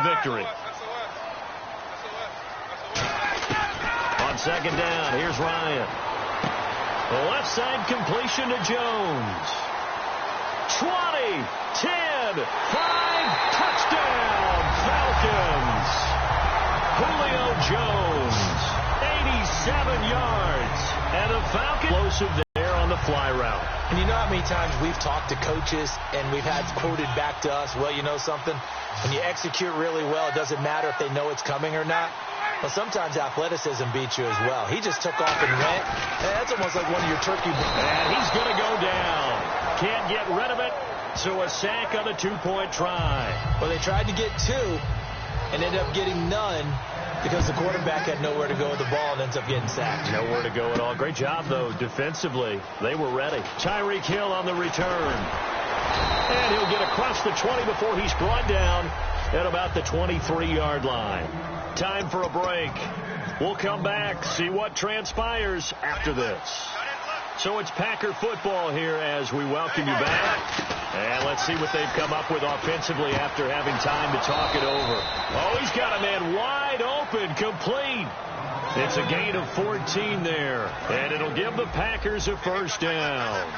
the victory. On second down, here's Ryan. The left side completion to Jones. 20, 10, 5, touchdown, Falcons. Julio Jones, 87 yards. And the Falcons explosive there on the fly route. And you know how many times we've talked to coaches and we've had quoted back to us, well, you know something? When you execute really well, it doesn't matter if they know it's coming or not. Well, sometimes athleticism beats you as well. He just took off and went. And that's almost like one of your turkey. And he's going to go down. Can't get rid of it. So a sack on the two-point try. Well, they tried to get two and ended up getting none because the quarterback had nowhere to go with the ball and ends up getting sacked. Nowhere to go at all. Great job, though, defensively. They were ready. Tyreek Hill on the return. And he'll get across the 20 before he's brought down at about the 23-yard line. Time for a break. We'll come back, see what transpires after this. So it's Packer football here as we welcome you back. And let's see what they've come up with offensively after having time to talk it over. Oh, he's got a man wide open, complete. It's a gain of 14 there. And it'll give the Packers a first down.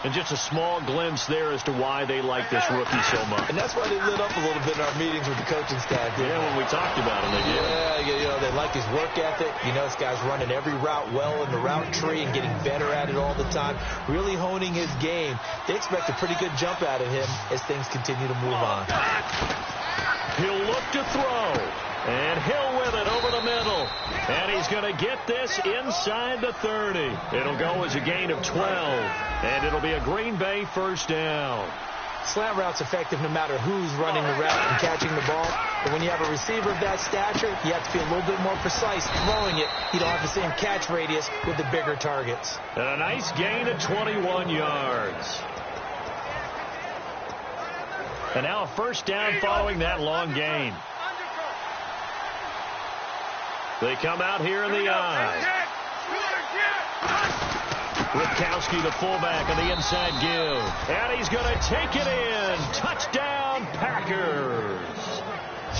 And just a small glimpse there as to why they like this rookie so much. And that's why they lit up a little bit in our meetings with the coaching staff. Yeah, when we talked about him, they did. Yeah, you know, they like his work ethic. You know, this guy's running every route well in the route tree and getting better at it all the time, really honing his game. They expect a pretty good jump out of him as things continue to move on. He'll look to throw. And Hill with it over the middle. And he's going to get this inside the 30. It'll go as a gain of 12. And it'll be a Green Bay first down. Slant route's effective no matter who's running the route and catching the ball. But when you have a receiver of that stature, you have to be a little bit more precise throwing it. You don't have the same catch radius with the bigger targets. And a nice gain of 21 yards. And now a first down following that long gain. They come out here in the eye. Ripkowski, the fullback, on the inside give. And he's going to take it in. Touchdown, Packers.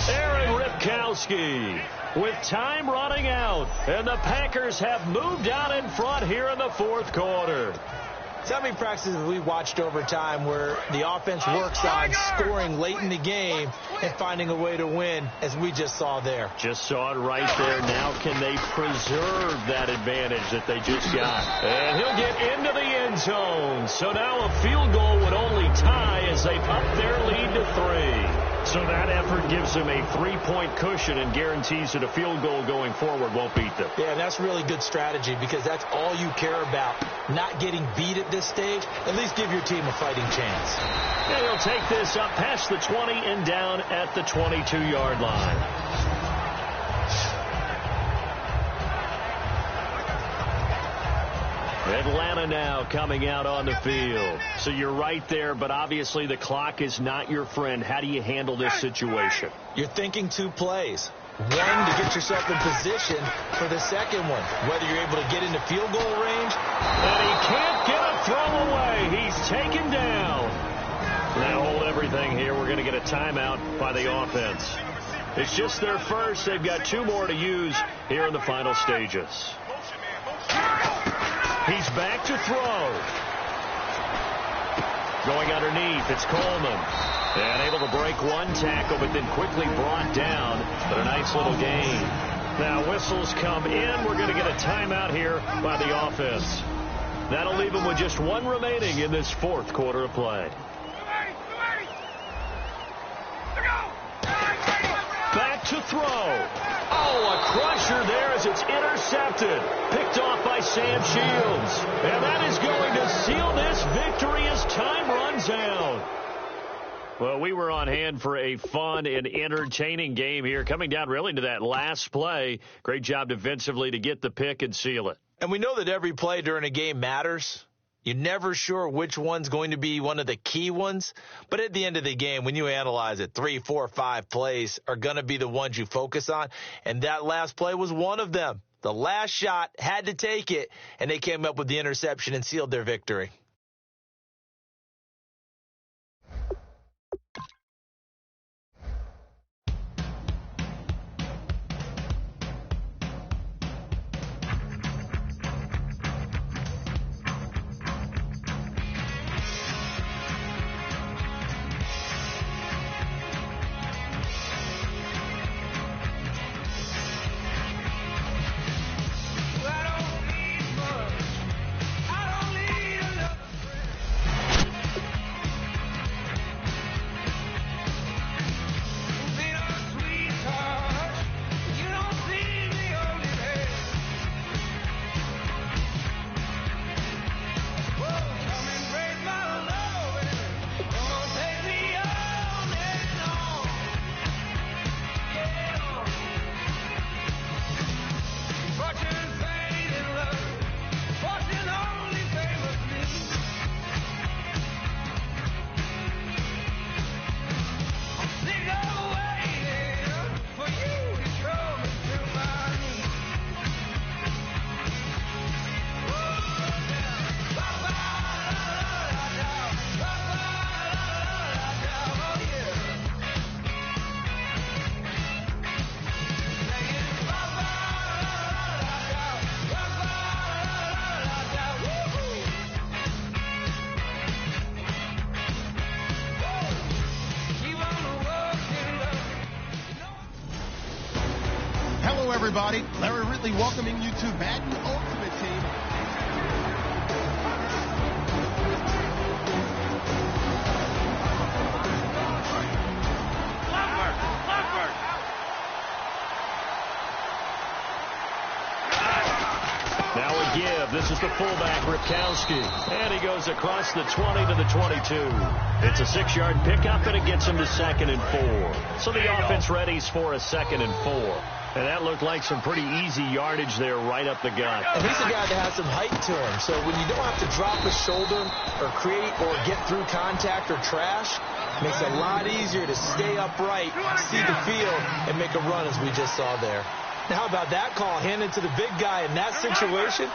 Aaron Ripkowski with time running out. And the Packers have moved out in front here in the fourth quarter. So many practices we watched over time where the offense works on scoring late in the game and finding a way to win, as we just saw there. Just saw it right there. Now can they preserve that advantage that they just got? And he'll get into the end zone. So now a field goal would only tie as they up their lead to 3. So that effort gives them a 3-point cushion and guarantees that a field goal going forward won't beat them. Yeah, that's really good strategy because that's all you care about. Not getting beat at this stage. At least give your team a fighting chance. And he'll take this up past the 20 and down at the 22-yard line. Atlanta now coming out on the field. So you're right there, but obviously the clock is not your friend. How do you handle this situation? You're thinking 2 plays. One, to get yourself in position for the second one, whether you're able to get into field goal range. And he can't get a throw away. He's taken down. Now hold everything here. We're going to get a timeout by the offense. It's just their first. They've got 2 more to use here in the final stages. He's back to throw. Going underneath, it's Coleman. And able to break 1 tackle, but then quickly brought down. But a nice little gain. Now whistles come in. We're going to get a timeout here by the offense. That'll leave them with just 1 remaining in this fourth quarter of play. Back to throw. Oh, a crusher there as it's intercepted. Picked off by Sam Shields. And that is going to seal this victory as time runs out. Well, we were on hand for a fun and entertaining game here. Coming down really to that last play. Great job defensively to get the pick and seal it. And we know that every play during a game matters. You're never sure which one's going to be one of the key ones. But at the end of the game, when you analyze it, 3, 4, 5 plays are going to be the ones you focus on. And that last play was one of them. The last shot had to take it, and they came up with the interception and sealed their victory. everybody. Larry Ridley welcoming you to Madden Ultimate Team. Now a give. This is the fullback, Ripkowski. And he goes across the 20 to the 22. It's a 6-yard pickup, and it gets him to 2nd and 4. So the offense readies for a 2nd and 4. And that looked like some pretty easy yardage there right up the gut. And he's a guy that has some height to him. So when you don't have to drop a shoulder or create or get through contact or trash, it makes it a lot easier to stay upright, see the field, and make a run as we just saw there. Now, how about that call? Hand it to the big guy in that situation.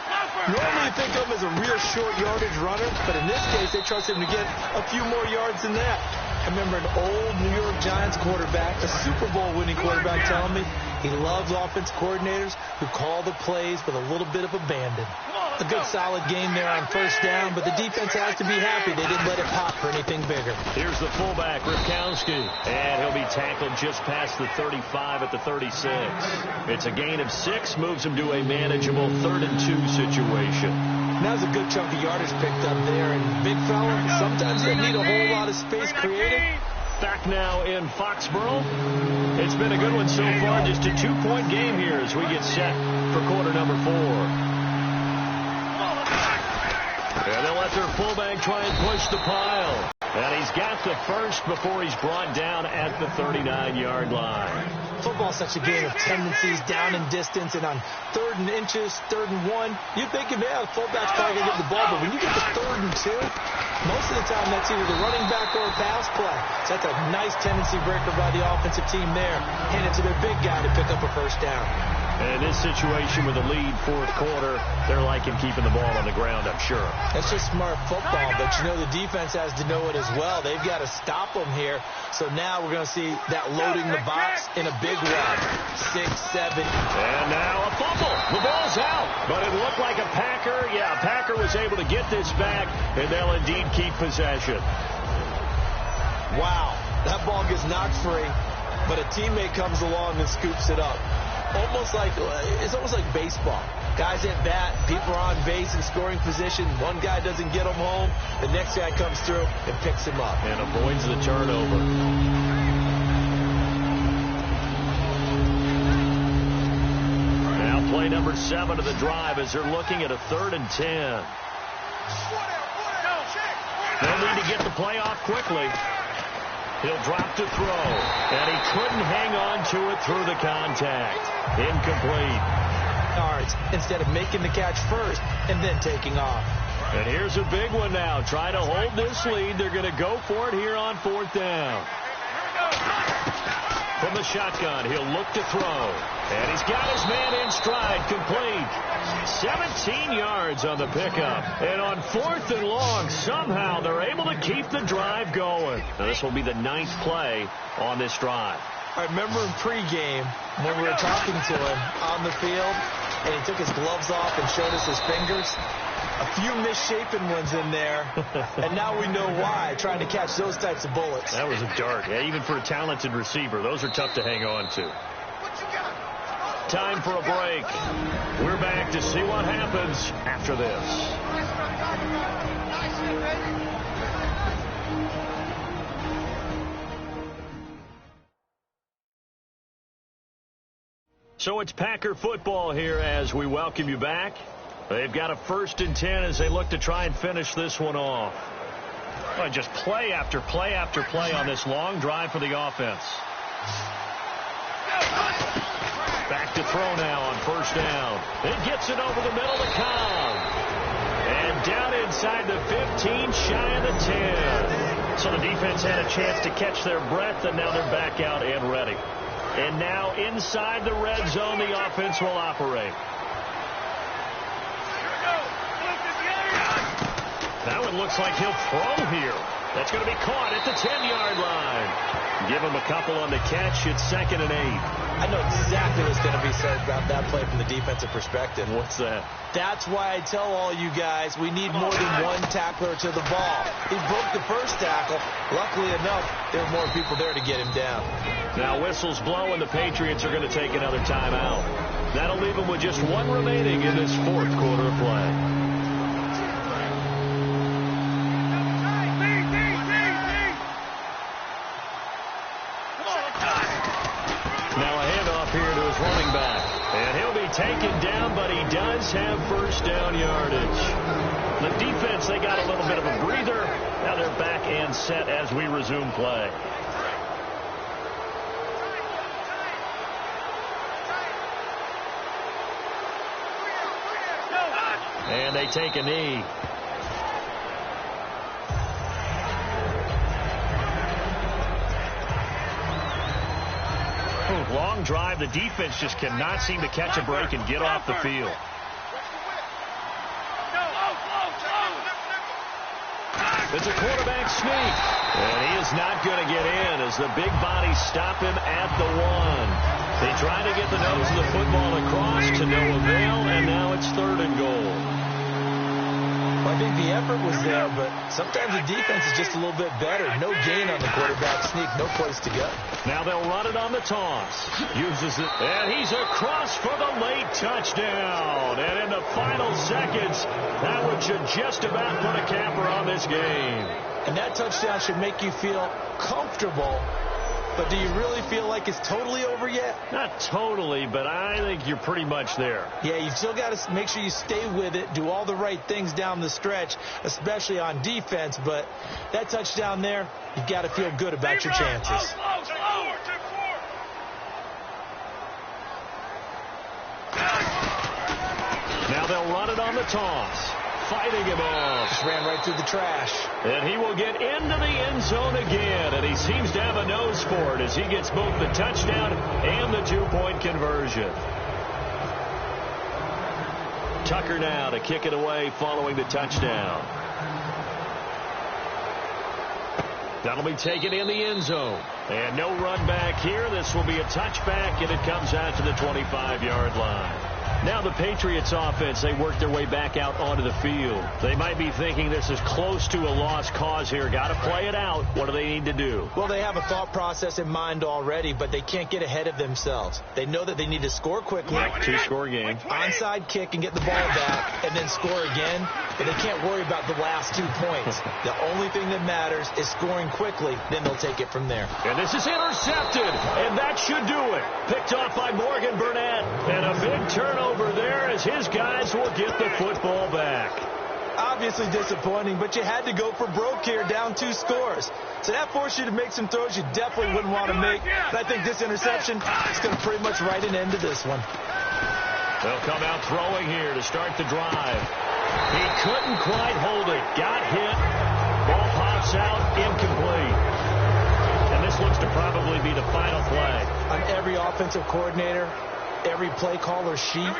Normally you think of him as a real short yardage runner, but in this case they trust him to get a few more yards than that. I remember an old New York Giants quarterback, a Super Bowl winning quarterback, telling me he loves offense coordinators who call the plays with a little bit of abandon. A good solid game there on first down, but the defense has to be happy they didn't let it pop for anything bigger. Here's the fullback, Ripkowski. And he'll be tackled just past the 35 at the 36. It's a gain of 6, moves him to a manageable 3rd and 2 situation. That was a good chunk of yardage picked up there. And big fella, sometimes you need a whole lot of space created. Back now in Foxborough. It's been a good one so far. Just a 2-point game here as we get set for quarter number 4. And they'll let their fullback try and push the pile. And he's got the first before he's brought down at the 39-yard line. Football's such a game of tendencies, down in distance, and on 3rd and inches, 3rd and 1, you're thinking, yeah, the fullback's probably going to get the ball. But when you get to 3rd and 2, most of the time that's either the running back or a pass play. So that's a nice tendency breaker by the offensive team there. Hand it to their big guy to pick up a first down. And in this situation with a lead 4th quarter, they're liking keeping the ball on the ground, I'm sure. That's just smart football, but you know the defense has to know it as well. They've got to stop them here. So now we're going to see that loading the box in a big way. 6, 7. And now a fumble. The ball's out. But it looked like a Packer. Yeah, a Packer was able to get this back, and they'll indeed keep possession. Wow. That ball gets knocked free, but a teammate comes along and scoops it up. It's almost like baseball. Guys at bat, people are on base in scoring position. One guy doesn't get him home. The next guy comes through and picks him up. And avoids the turnover. Now play number 7 of the drive as they're looking at a 3rd and 10. They'll need to get the play off quickly. He'll drop to throw, and he couldn't hang on to it through the contact. Incomplete. Yards instead of making the catch first and then taking off. And here's a big one now. Try to hold this lead. They're going to go for it here on 4th down. From the shotgun, he'll look to throw. And he's got his man in stride, complete. 17 yards on the pickup. And on 4th and long, somehow they're able to keep the drive going. Now, this will be the 9th play on this drive. I remember in pregame when we were talking to him on the field, and he took his gloves off and showed us his fingers. A few misshapen ones in there, and now we know why, trying to catch those types of bullets. That was a dart. Yeah, even for a talented receiver, those are tough to hang on to. Time for a break. We're back to see what happens after this. So it's Packer football here as we welcome you back. They've got a 1st and 10 as they look to try and finish this one off. Well, just play after play after play on this long drive for the offense. Back to throw now on 1st down. It gets it over the middle to Cobb. And down inside the 15, shy of the 10. So the defense had a chance to catch their breath, and now they're back out and ready. And now inside the red zone, the offense will operate. That one looks like he'll throw here. That's going to be caught at the 10-yard line. Give him a couple on the catch. It's 2nd and 8. I know exactly what's going to be said about that play from the defensive perspective. What's that? That's why I tell all you guys we need more than one tackler to the ball. He broke the first tackle. Luckily enough, there were more people there to get him down. Now whistles blow, and the Patriots are going to take another timeout. That'll leave them with just one remaining in this fourth quarter of play. Running back, and he'll be taken down, but he does have first down yardage. The defense, they got a little bit of a breather. Now they're back and set as we resume play. And they take a knee. Long drive. The defense just cannot seem to catch a break and get off the field. It's a quarterback sneak. And he is not going to get in as the big bodies stop him at the 1. They try to get the nose of the football across to no avail, and now it's 3rd and goal. Well, I think the effort was there, but sometimes the defense is just a little bit better. No gain on the quarterback sneak, no place to go. Now they'll run it on the toss. Uses it, and he's across for the late touchdown. And in the final seconds, that one should just about put a capper on this game. And that touchdown should make you feel comfortable. But do you really feel like it's totally over yet? Not totally, but I think you're pretty much there. Yeah, you've still got to make sure you stay with it, do all the right things down the stretch, especially on defense. But that touchdown there, you've got to feel good about your chances. Now they'll run it on the toss. Fighting him off. Just ran right through the trash. And he will get into the end zone again, and he seems to have a nose for it as he gets both the touchdown and the 2-point conversion. Tucker now to kick it away following the touchdown. That'll be taken in the end zone. And no run back here. This will be a touchback, and it comes out to the 25-yard line. Now the Patriots offense, they work their way back out onto the field. They might be thinking this is close to a lost cause here. Got to play it out. What do they need to do? Well, they have a thought process in mind already, but they can't get ahead of themselves. They know that they need to score quickly. 2-score game. Onside kick and get the ball back and then score again. But they can't worry about the last 2 points. The only thing that matters is scoring quickly. Then they'll take it from there. And this is intercepted. And that should do it. Picked off by Morgan Burnett. And a big turnover there as his guys will get the football back. Obviously disappointing, but you had to go for broke here, down 2 scores. So that forced you to make some throws you definitely wouldn't want to make. And I think this interception is going to pretty much write an end to this one. They'll come out throwing here to start the drive. He couldn't quite hold it. Got hit. Ball pops out, incomplete. And this looks to probably be the final play. On every offensive coordinator, every play caller sheet,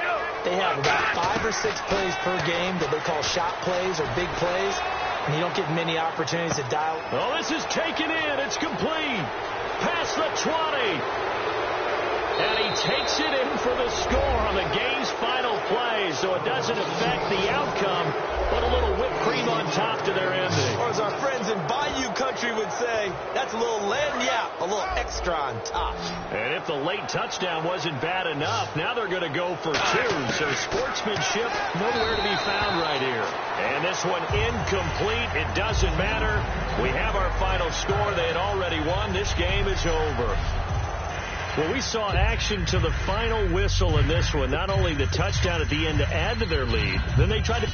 they have about 5 or 6 plays per game that they call shot plays or big plays, and you don't get many opportunities to dial. Oh, this is taken in. It's complete. Past the 20. And he takes it in for the score on the game's final play, so it doesn't affect the outcome, but a little whipped cream on top to their ending. Or as our friends in Bayou Country would say, that's a little lagniappe, a little extra on top. And if the late touchdown wasn't bad enough, now they're going to go for 2. So sportsmanship nowhere to be found right here. And this one incomplete. It doesn't matter. We have our final score. They had already won. This game is over. Well, we saw action to the final whistle in this one. Not only the touchdown at the end to add to their lead, then they tried to...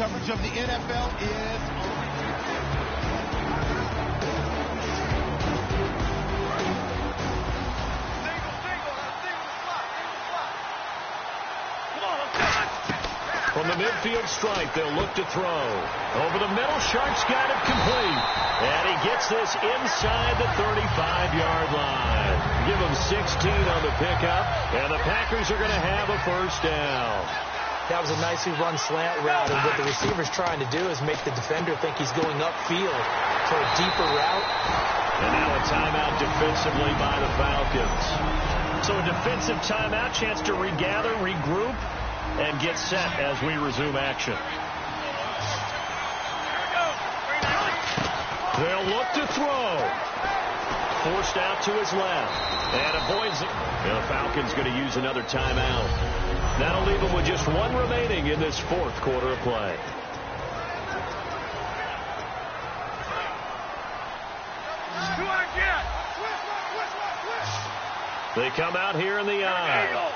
coverage of the NFL is on. From the midfield stripe, they'll look to throw. Over the middle, Sharp's got it complete. And he gets this inside the 35-yard line. Give him 16 on the pickup, and the Packers are going to have a first down. That was a nicely run slant route, and what the receiver's trying to do is make the defender think he's going upfield for a deeper route. And now a timeout defensively by the Falcons. So a defensive timeout, chance to regather, regroup, and get set as we resume action. They'll look to throw. Forced out to his left. And avoids it. The Falcons going to use another timeout. That'll leave them with just one remaining in this fourth quarter of play. They come out here in the eye.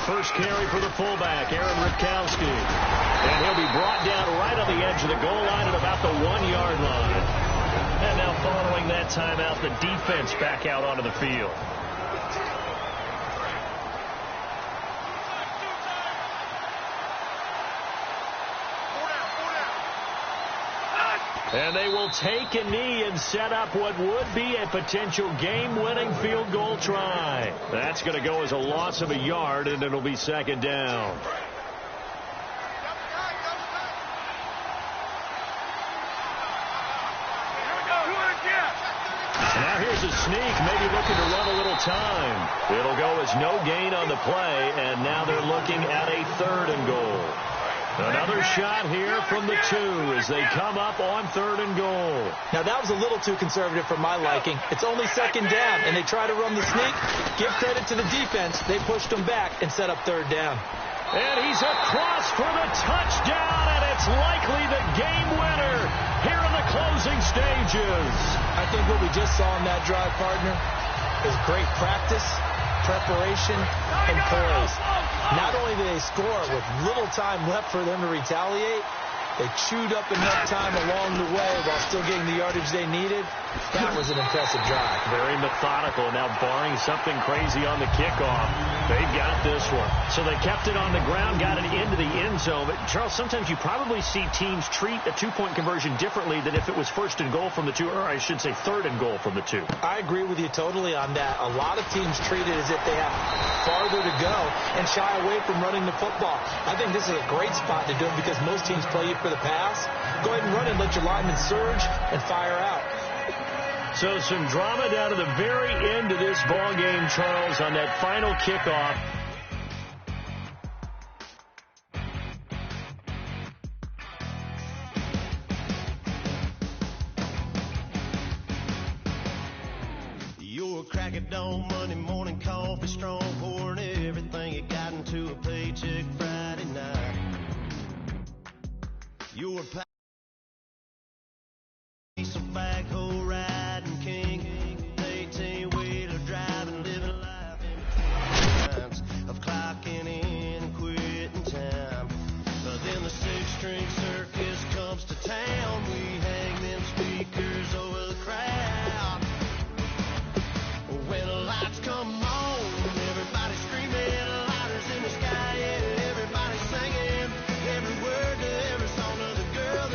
First carry for the fullback, Aaron Ripkowski. And he'll be brought down right on the edge of the goal line at about the 1-yard line. And now following that timeout, the defense back out onto the field. And they will take a knee and set up what would be a potential game-winning field goal try. That's going to go as a loss of a yard, and it'll be second down. Now here's a sneak, maybe looking to run a little time. It'll go as no gain on the play, and now they're looking at a 3rd and goal. Another shot here from the 2 as they come up on 3rd and goal. Now, that was a little too conservative for my liking. It's only second down, and they try to run the sneak. Give credit to the defense. They pushed him back and set up 3rd down. And he's across for the touchdown, and it's likely the game winner here in the closing stages. I think what we just saw in that drive, partner, is great practice, preparation, and poise. Not only did they score with little time left for them to retaliate, they chewed up enough time along the way while still getting the yardage they needed. That was an impressive drive. Very methodical. Now, barring something crazy on the kickoff, they've got this one. So they kept it on the ground, got it into the end zone. But, Charles, sometimes you probably see teams treat a 2-point conversion differently than if it was 1st and goal from the 2, or I should say 3rd and goal from the 2. I agree with you totally on that. A lot of teams treat it as if they have farther to go and shy away from running the football. I think this is a great spot to do it because most teams play you for the pass. Go ahead and run and let your linemen surge and fire out. So some drama down to the very end of this ball game, Charles, on that final kickoff. You're crack at dawn, Monday morning coffee, strong, pouring everything you got into a paycheck Friday night. You're a piece of backhoe riding king, 18-wheeler driving, living life in times of clocking in and quitting time. But then the 6-string circus comes to town. We hang them speakers over the crowd. When the lights come on, everybody screaming, lighters in the sky, yeah, everybody singing every word to every song of the girl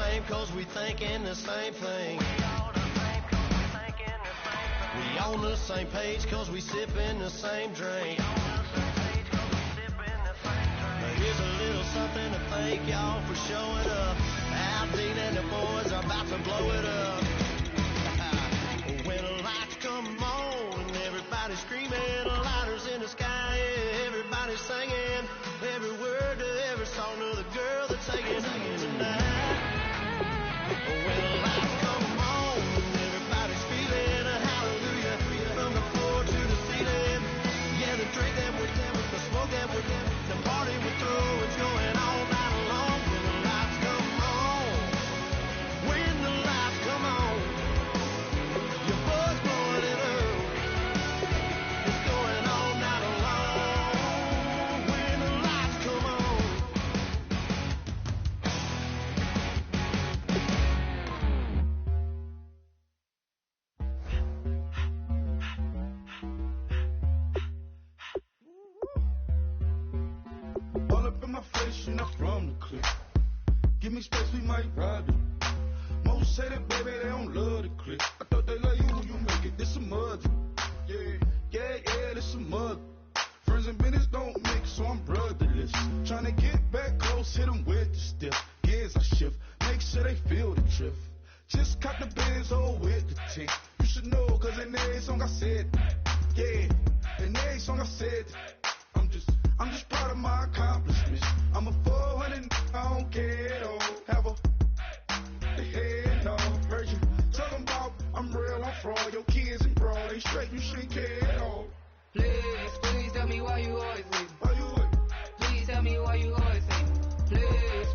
same cause we thinking the same thing. We on the same page cause we sipping the same drink. But here's a little something to thank y'all for showing up. Aldine and the boys are about to blow it up. When the lights come on and everybody's screaming, lighters in the sky, yeah, everybody's singing every word to every song of the girl that's singing tonight. When the lights come on and everybody's feeling a hallelujah from the floor to the ceiling. Yeah, the drink that we're doing, the smoke that we're doing, the party we're through, it's going all night long. When the lights come on, when the lights come on, your buzz blowing it up. It's going all night long. When the lights come on. All up in my face, you're not from the clip. Give me space, we might ride it. Most say that, baby, they don't love the clip. I thought they love you when you make it. This a mud. Yeah, this a mud. Friends and business don't mix, so I'm brotherless. Tryna get back close, hit them with the stiff. Gears I shift, make sure they feel the drift. Just cut the Benz over with the tint. You should know, cause in every song I said, yeah, in every song I said, I'm just proud of my accomplishments. I'm a 400, I don't care, don't have a head, no. Heard you talking about I'm real, I'm fraud. Your kids and broad, they straight, you shouldn't care at all. Please tell me why you always leave. Why you wait? Please tell me why you always leave.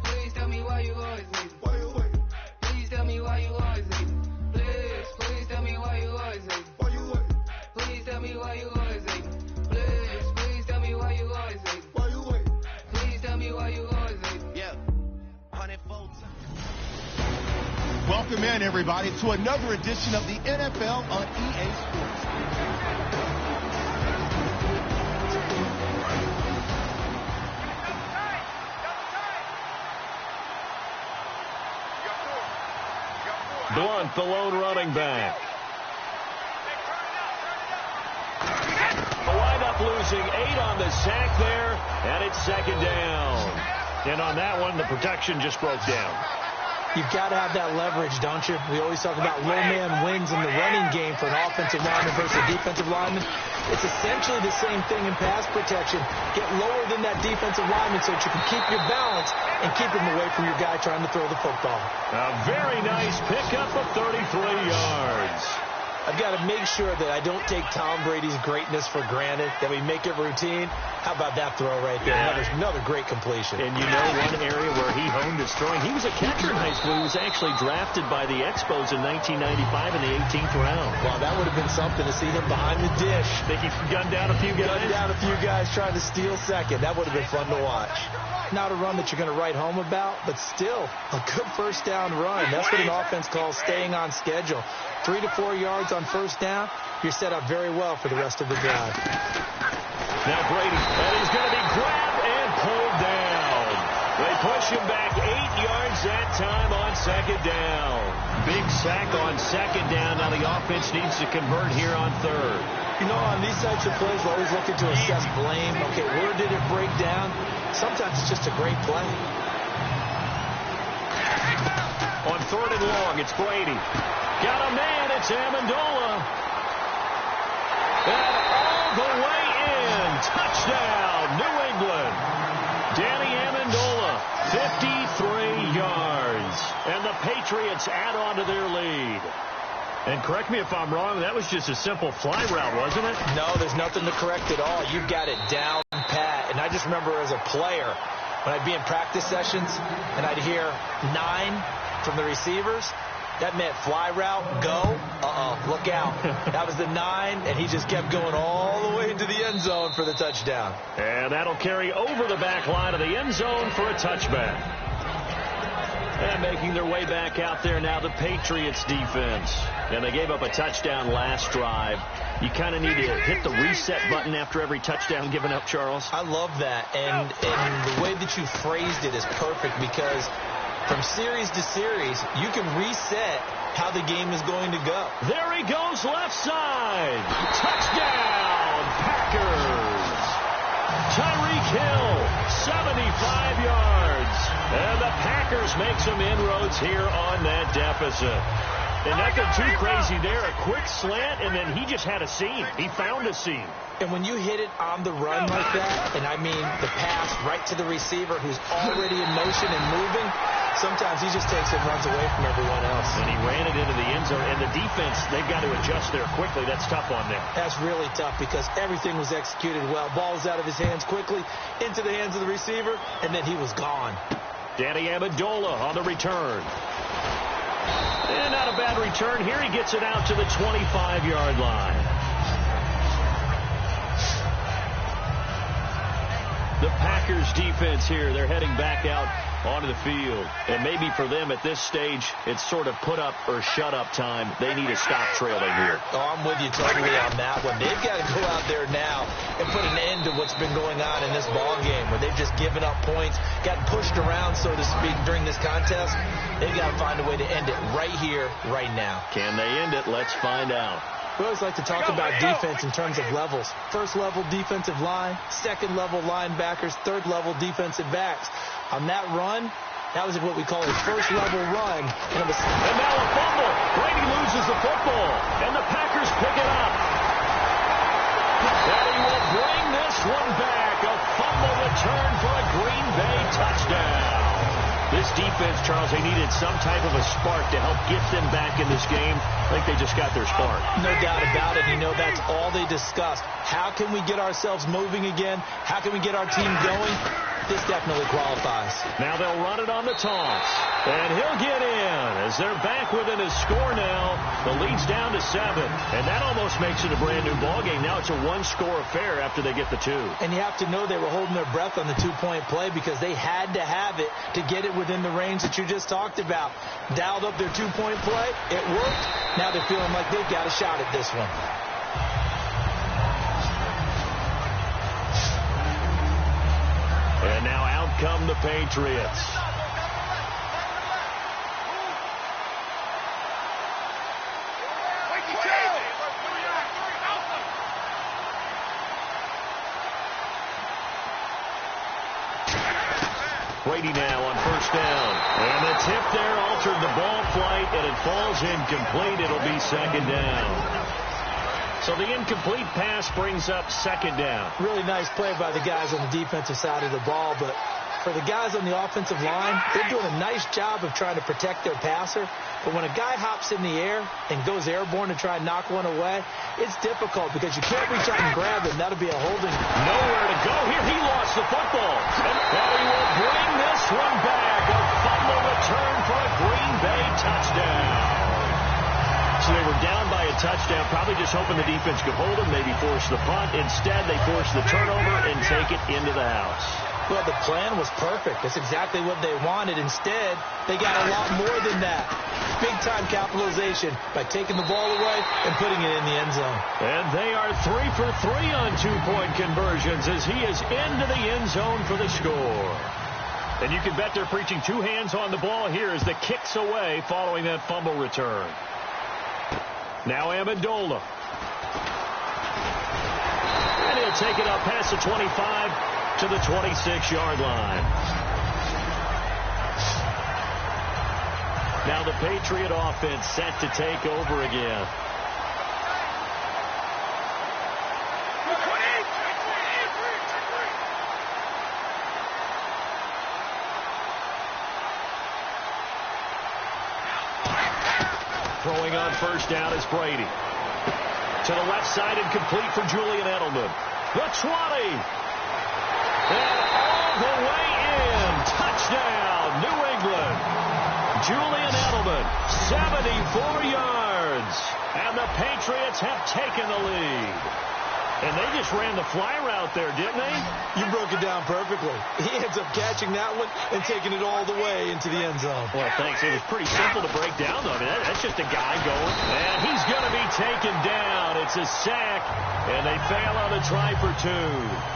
Please tell me why you always leave. Why you wait? Please tell me why you always leave. Please tell me why you always leave. Why you wait? Please tell me why you always leave. Please tell me why you always leave. Why you wait? Please tell me why you always leave. Yeah, 104 times. Welcome in, everybody, to another edition of the NFL on EA Sports. Blunt, the lone running back. The lineup losing 8 on the sack there, and it's second down. And on that one, the protection just broke down. You've got to have that leverage, don't you? We always talk about low man wins in the running game for an offensive lineman versus a defensive lineman. It's essentially the same thing in pass protection. Get lower than that defensive lineman so that you can keep your balance and keep him away from your guy trying to throw the football. A very nice pickup of 33 yards. I've got to make sure that I don't take Tom Brady's greatness for granted, that we make it routine. How about that throw right there? Yeah. Another great completion. And you know one area where he honed his throwing, he was a catcher in high school. He was actually drafted by the Expos in 1995 in the 18th round. Wow, that would have been something to see him behind the dish. Think he gunned down a few guys? Gunned down a few guys trying to steal second. That would have been fun to watch. Not a run that you're going to write home about, but still a good first down run. That's what an offense calls staying on schedule. 3 to 4 yards on first down, you're set up very well for the rest of the drive. Now Brady, and he's going to be grabbed and pulled down. They push him back 8 yards that time on second down. Big sack on second down. Now the offense needs to convert here on third. You know, on these types of plays, we're always looking to assess blame. Okay, where did it break down? Sometimes it's just a great play. On third and long, it's Brady. Got a man, it's Amendola. And all the way in. Touchdown, New England. Danny Amendola, 53 yards. And the Patriots add on to their lead. And correct me if I'm wrong, that was just a simple fly route, wasn't it? No, there's nothing to correct at all. You've got it down pat. And I just remember as a player, when I'd be in practice sessions and I'd hear 9 from the receivers, that meant fly route, go, look out. That was the 9, and he just kept going all the way into the end zone for the touchdown. And that'll carry over the back line of the end zone for a touchback. And making their way back out there now, the Patriots defense. And they gave up a touchdown last drive. You kind of need to hit the reset button after every touchdown given up, Charles. I love that. And the way that you phrased it is perfect because From series to series, you can reset how the game is going to go. There he goes, left side. Touchdown, Packers. Tyreek Hill, 75 yards. And the Packers make some inroads here on that deficit. And nothing too crazy there. A quick slant, and then he just had a seam. He found a seam. And when you hit it on the run like that, and I mean the pass right to the receiver who's already in motion and moving, sometimes he just takes it and runs away from everyone else. And he ran it into the end zone. And the defense, they've got to adjust there quickly. That's tough on them. That's really tough because everything was executed well. Ball was out of his hands quickly, into the hands of the receiver, and then he was gone. Danny Amendola on the return. And not a bad return here. He gets it out to the 25-yard line. The Packers defense here, they're heading back out onto the field. And maybe for them at this stage, it's sort of put up or shut up time. They need to stop trailing here. Oh, I'm with you totally on that one. They've got to go out there now and put an end to what's been going on in this ball game where they've just given up points, got pushed around, so to speak, during this contest. They've got to find a way to end it right here, right now. Can they end it? Let's find out. We always like to talk about defense in terms of levels. First level defensive line, second level linebackers, third level defensive backs. On that run, that was what we call a first level run. And now a fumble. Brady loses the football, and the Packers pick it up. And he will bring this one back. A fumble return for a Green Bay touchdown. This defense, Charles, they needed some type of a spark to help get them back in this game. I think they just got their spark. No doubt about it. You know, that's all they discussed. How can we get ourselves moving again? How can we get our team going? This definitely qualifies. Now they'll run it on the toss. And he'll get in as they're back within a score now. The lead's down to 7. And that almost makes it a brand-new ball game. Now it's a one-score affair after they get the 2. And you have to know they were holding their breath on the two-point play because they had to have it to get it within the range that you just talked about. Dialed up their two-point play. It worked. Now they're feeling like they've got a shot at this one. And now out come the Patriots. Brady now on first down. And the tip there altered the ball flight, and it falls incomplete. It'll be second down. So the incomplete pass brings up second down. Really nice play by the guys on the defensive side of the ball, but for the guys on the offensive line, they're doing a nice job of trying to protect their passer. But when a guy hops in the air and goes airborne to try and knock one away, it's difficult because you can't reach out and grab him. That'll be a holding. Nowhere to go here. He lost the football. And he will bring this one back. A fumble return for a Green Bay touchdown. So they were down by a touchdown, probably just hoping the defense could hold them, maybe force the punt. Instead, they force the turnover and take it into the house. Well, the plan was perfect. That's exactly what they wanted. Instead, they got a lot more than that. Big-time capitalization by taking the ball away and putting it in the end zone. And they are 3 for 3 on two-point conversions as he is into the end zone for the score. And you can bet they're preaching 2 hands on the ball here as the kick's away following that fumble return. Now Amendola. And he'll take it up past the 25 to the 26-yard line. Now the Patriot offense set to take over again. Throwing on first down is Brady. To the left side and complete for Julian Edelman. The 20. And all the way in. Touchdown, New England. Julian Edelman, 74 yards. And the Patriots have taken the lead. And they just ran the fly route there, didn't they? You broke it down perfectly. He ends up catching that one and taking it all the way into the end zone. Well, thanks. It was pretty simple to break down, though. I mean, that's just a guy going. And he's going to be taken down. It's a sack, and they fail on the try for 2.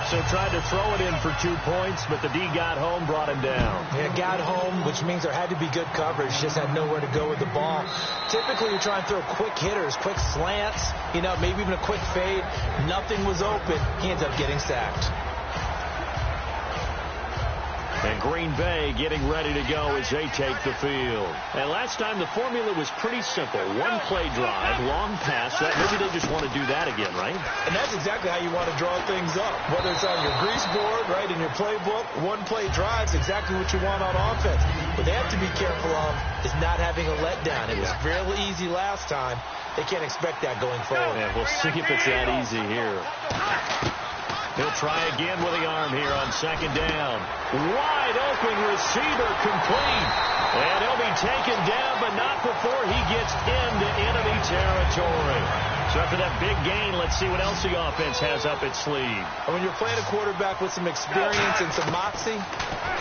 So tried to throw it in for 2 points, but the D got home, brought him down. Yeah, got home, which means there had to be good coverage. Just had nowhere to go with the ball. Typically, you're trying to throw quick hitters, quick slants, maybe even a quick fade. Nothing was open. He ends up getting sacked. And Green Bay getting ready to go as they take the field. And last time the formula was pretty simple. One play drive, long pass. Maybe they just want to do that again, right? And that's exactly how you want to draw things up. Whether it's on your grease board, right, in your playbook, one play drive is exactly what you want on offense. What they have to be careful of is not having a letdown. It was fairly easy last time. They can't expect that going forward. Yeah, we'll see if it's that easy here. He'll try again with the arm here on second down. Wide open receiver complete. And he'll be taken down, but not before he gets into enemy territory. So after that big gain, let's see what else the offense has up its sleeve. And when you're playing a quarterback with some experience and some moxie,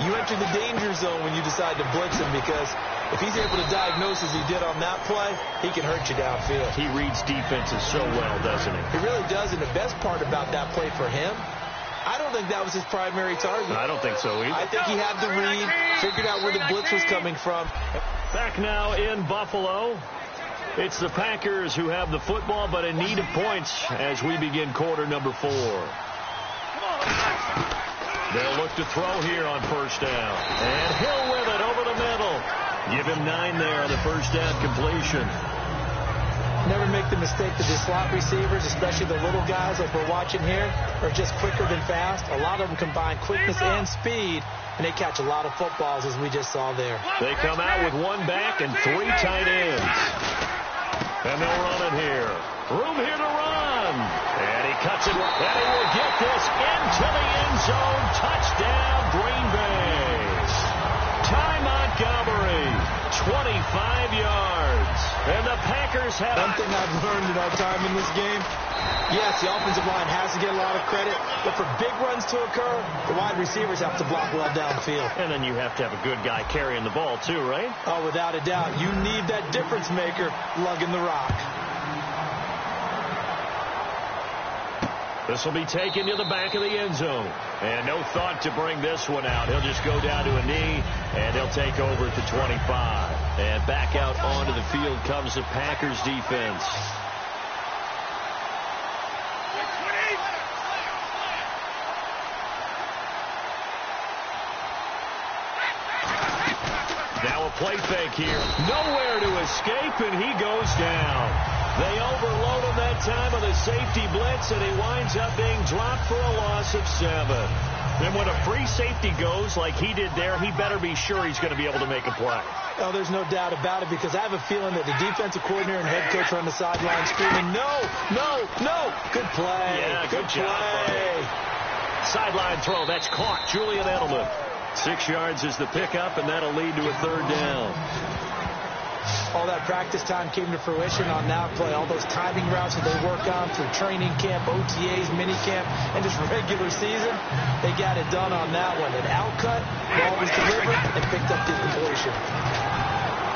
you enter the danger zone when you decide to blitz him, because if he's able to diagnose as he did on that play, he can hurt you downfield. He reads defenses so well, doesn't he? He really does, and the best part about that play for him, I don't think that was his primary target. I don't think so either. I think he had the read, figured out where the blitz was coming from. Back now in Buffalo. It's the Packers who have the football, but in need of points as we begin quarter number 4. They'll look to throw here on first down. And Hill with it over the middle. Give him 9 there on the first down completion. Never make the mistake that the slot receivers, especially the little guys like we're watching here, are just quicker than fast. A lot of them combine quickness and speed, and they catch a lot of footballs, as we just saw there. They come out with 1 back and 3 tight ends. And they'll run it here. Room here to run. And he cuts it. And he will get this into the end zone. Touchdown, Green Bay. Ty Montgomery, 25 yards. And the Packers have... One thing I've learned in our time in this game, yes, the offensive line has to get a lot of credit, but for big runs to occur, the wide receivers have to block well downfield. And then you have to have a good guy carrying the ball too, right? Oh, without a doubt. You need that difference maker lugging the rock. This will be taken to the back of the end zone. And no thought to bring this one out. He'll just go down to a knee, and he'll take over at the 25. And back out onto the field comes the Packers defense. Now a play fake here. Nowhere to escape, and he goes down. They overload him that time with a safety blitz, and he winds up being dropped for a loss of 7. And when a free safety goes like he did there, he better be sure he's going to be able to make a play. Oh, there's no doubt about it, because I have a feeling that the defensive coordinator and head coach are on the sideline screaming, no, no, no. Good play. Yeah, good job. Play. Sideline throw. That's caught. Julian Edelman. 6 yards is the pickup, and that'll lead to a 3rd down. All that practice time came to fruition on that play. All those timing routes that they work on through training camp, OTAs, minicamp, and just regular season, they got it done on that one. An outcut, ball was delivered, and picked up the completion.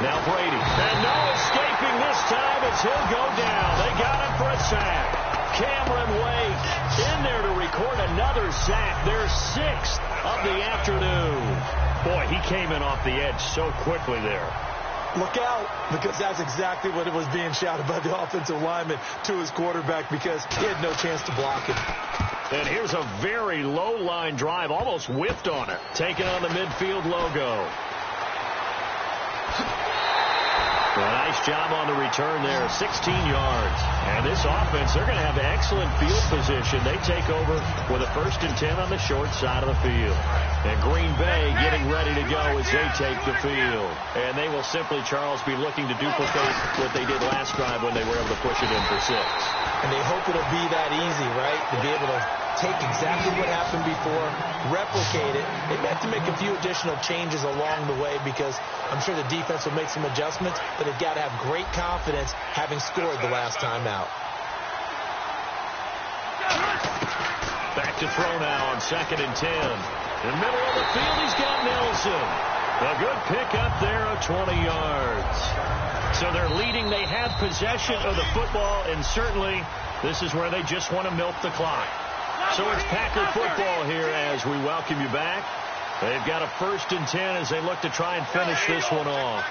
Now Brady. And no escaping this time as he'll go down. They got him for a sack. Cameron Wake in there to record another sack. Their 6th of the afternoon. Boy, he came in off the edge so quickly there. Look out, because that's exactly what it was being shouted by the offensive lineman to his quarterback, because he had no chance to block it. And here's a very low line drive, almost whiffed on it. Taking on the midfield logo. A nice job on the return there, 16 yards. And this offense, they're going to have excellent field position. They take over with a 1st and 10 on the short side of the field. And Green Bay getting ready to go as they take the field. And they will simply, Charles, be looking to duplicate what they did last drive when they were able to push it in for 6. And they hope it'll be that easy, right? To be able to take exactly what happened before, replicate it. They have to make a few additional changes along the way, because I'm sure the defense will make some adjustments, but they've got to have great confidence having scored the last time out. to throw now on 2nd and 10. In the middle of the field, he's got Nelson. A good pickup there of 20 yards. So they're leading. They have possession of the football, and certainly this is where they just want to milk the clock. So it's Packer football here as we welcome you back. They've got a 1st and 10 as they look to try and finish this one off.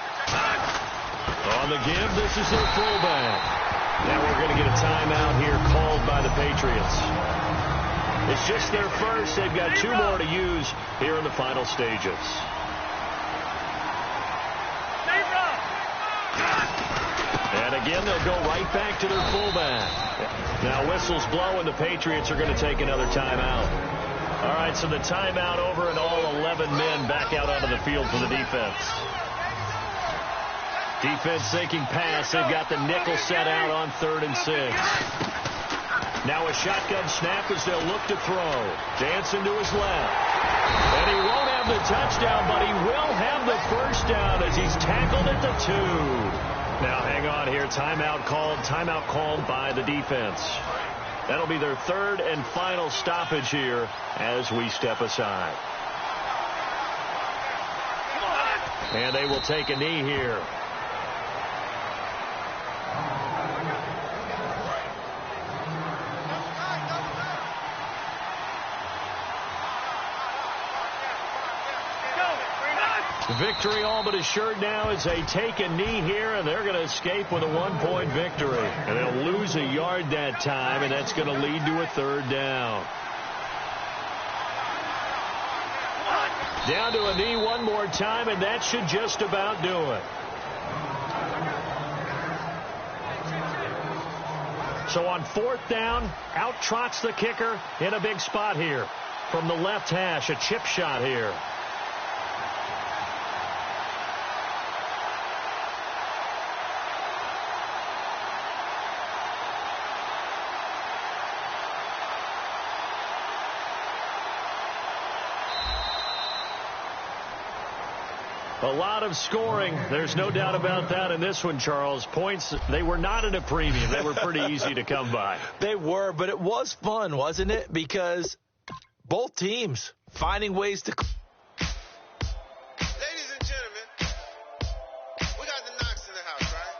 On the give, this is their fullback. Now we're going to get a timeout here called by the Patriots. It's just their first. They've got 2 more to use here in the final stages. And again, they'll go right back to their fullback. Now whistles blow, and the Patriots are going to take another timeout. All right, so the timeout over, and all 11 men back out onto the field for the defense. Defense thinking pass. They've got the nickel set out on 3rd and 6. Now a shotgun snap as they'll look to throw. Jansen to his left. And he won't have the touchdown, but he will have the first down as he's tackled at the 2. Now hang on here. Timeout called by the defense. That'll be their 3rd and final stoppage here as we step aside. And they will take a knee here. Victory all but assured now as they take a knee here, and they're going to escape with a 1-point victory. And they'll lose a yard that time, and that's going to lead to a 3rd down. Down to a knee one more time, and that should just about do it. So on 4th down, out trots the kicker in a big spot here. From the left hash, a chip shot here. A lot of scoring. There's no doubt about that in this one, Charles. Points, they were not at a premium. They were pretty easy to come by. They were, but it was fun, wasn't it? Because both teams finding ways to... Ladies and gentlemen, we got the Knox in the house, right?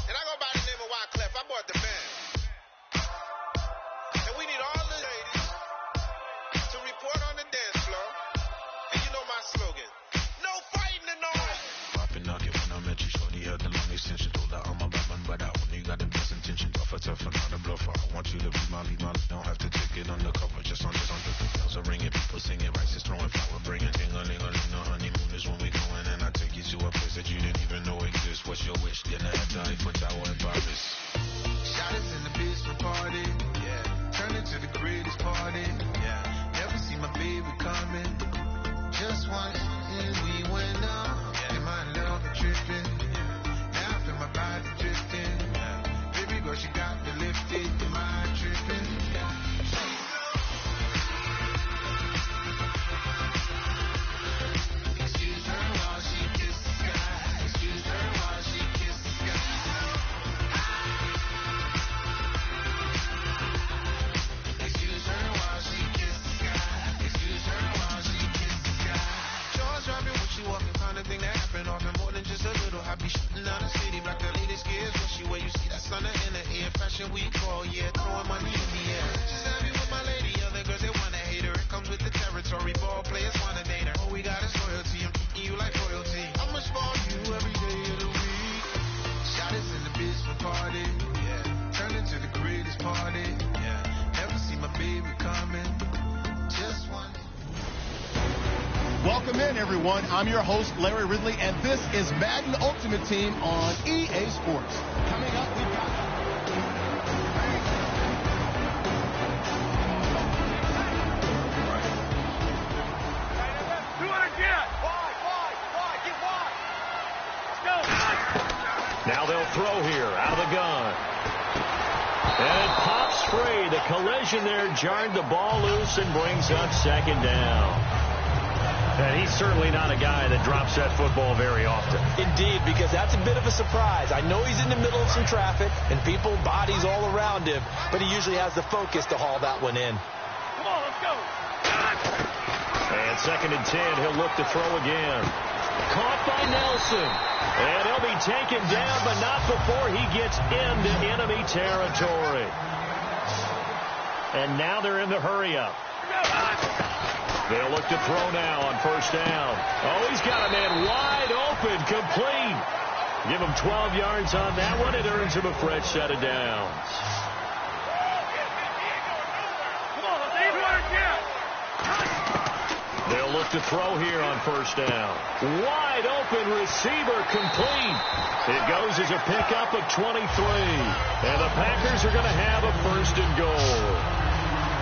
And I go by the name of Wyclef. I bought the band. And we need all the ladies to report on the dance floor. And you know my slogan. No fighting in no way. Popping out when I met you, shorty had the long extension. Told her I'm a bad man, but I only got the best intention. Tougher, not a bluffer. I want you to be my lead, don't have to take it undercover. Just under the bells are ringing, people singing, rice is throwing flower, bringing ding-a-ling-a-ling. The honeymoon is when we going, and I take you to a place that you didn't even know exists. What's your wish? Getting at the Eiffel Tower in Paris. Shot us in the basement party. Yeah. Turn it to the greatest party. Yeah. Never see my baby coming. Just once, and we went up. Yeah. And my love tripping. Yeah. Now I feel my body drifting. Yeah. Baby girl, she got me lifted. My tripping. Yeah. Excuse her while she kisses the sky. Excuse her while she kisses the sky. Excuse her while she kisses the sky. Excuse her while she kisses the sky. Jaws dropping when she walking, kind of thing that happen often. More than just a little. I be shooting down the city, black the latest gears. When she wear, you see that sun in the air. Fashion week all year, throwing money in the air. She's happy with my lady, other girls they wanna hate her. It comes with the territory, ball players wanna date her. All we got is loyalty, I'm treating you like royalty. I'ma spoil you every day of the week. Shot us in the basement party, yeah. Turn into the greatest party, yeah. Never see my baby coming, just one. Welcome in, everyone. I'm your host, Larry Ridley, and this is Madden Ultimate Team on EA Sports. Coming up, we've got... Now they'll throw here, out of the gun. And it pops free. The collision there jarred the ball loose and brings up 2nd down. And he's certainly not a guy that drops that football very often. In indeed, because that's a bit of a surprise. I know he's in the middle of some traffic and people, bodies all around him, but he usually has the focus to haul that one in. Come on, let's go. And 2nd and 10, he'll look to throw again. Caught by Nelson. And he'll be taken down, but not before he gets into enemy territory. And now they're in the hurry-up. They'll look to throw now on 1st down. Oh, he's got a man wide open, complete. Give him 12 yards on that one. It earns him a fresh set of downs. They'll look to throw here on 1st down. Wide open receiver, complete. It goes as a pickup of 23. And the Packers are going to have a 1st and goal.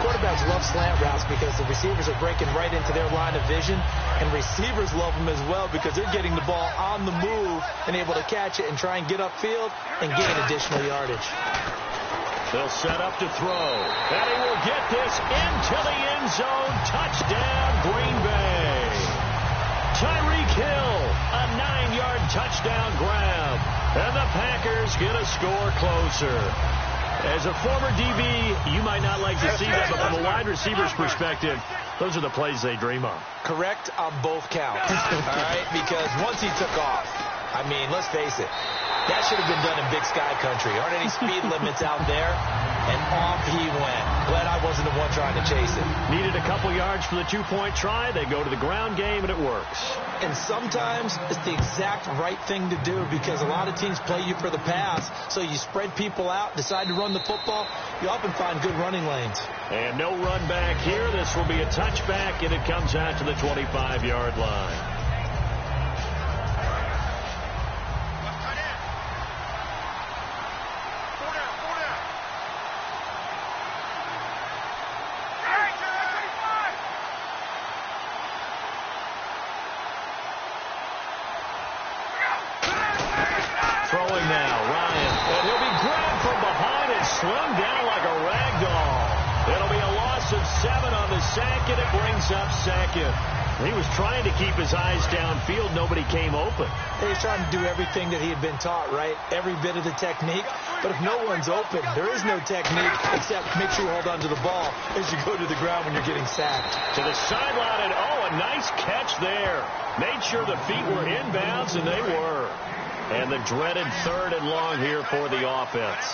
Quarterbacks love slant routes because the receivers are breaking right into their line of vision, and receivers love them as well because they're getting the ball on the move and able to catch it and try and get upfield and gain additional yardage. They'll set up to throw, and he will get this into the end zone. Touchdown, Green Bay. Tyreek Hill, a 9-yard touchdown grab, and the Packers get a score closer. As a former DB, you might not like to see that, but from a wide receiver's perspective, those are the plays they dream of. Correct on both counts, all right? Because once he took off, I mean, let's face it, that should have been done in Big Sky Country. Aren't any speed limits out there? And off he went. Glad I wasn't the one trying to chase it. Needed a couple yards for the 2-point try. They go to the ground game, and it works. And sometimes it's the exact right thing to do because a lot of teams play you for the pass. So you spread people out, decide to run the football. You often find good running lanes. And no run back here. This will be a touchback, and it comes out to the 25-yard line. Throwing now, Ryan. And he'll be grabbed from behind and slung down like a rag doll. It'll be a loss of 7 on the sack, and it brings up 2nd. He was trying to keep his eyes downfield. Nobody came open. He's trying to do everything that he had been taught, right? Every bit of the technique. But if no one's open, there is no technique except make sure you hold on to the ball as you go to the ground when you're getting sacked. To the sideline, and a nice catch there. Made sure the feet were inbounds, and they were. And the dreaded 3rd and long here for the offense.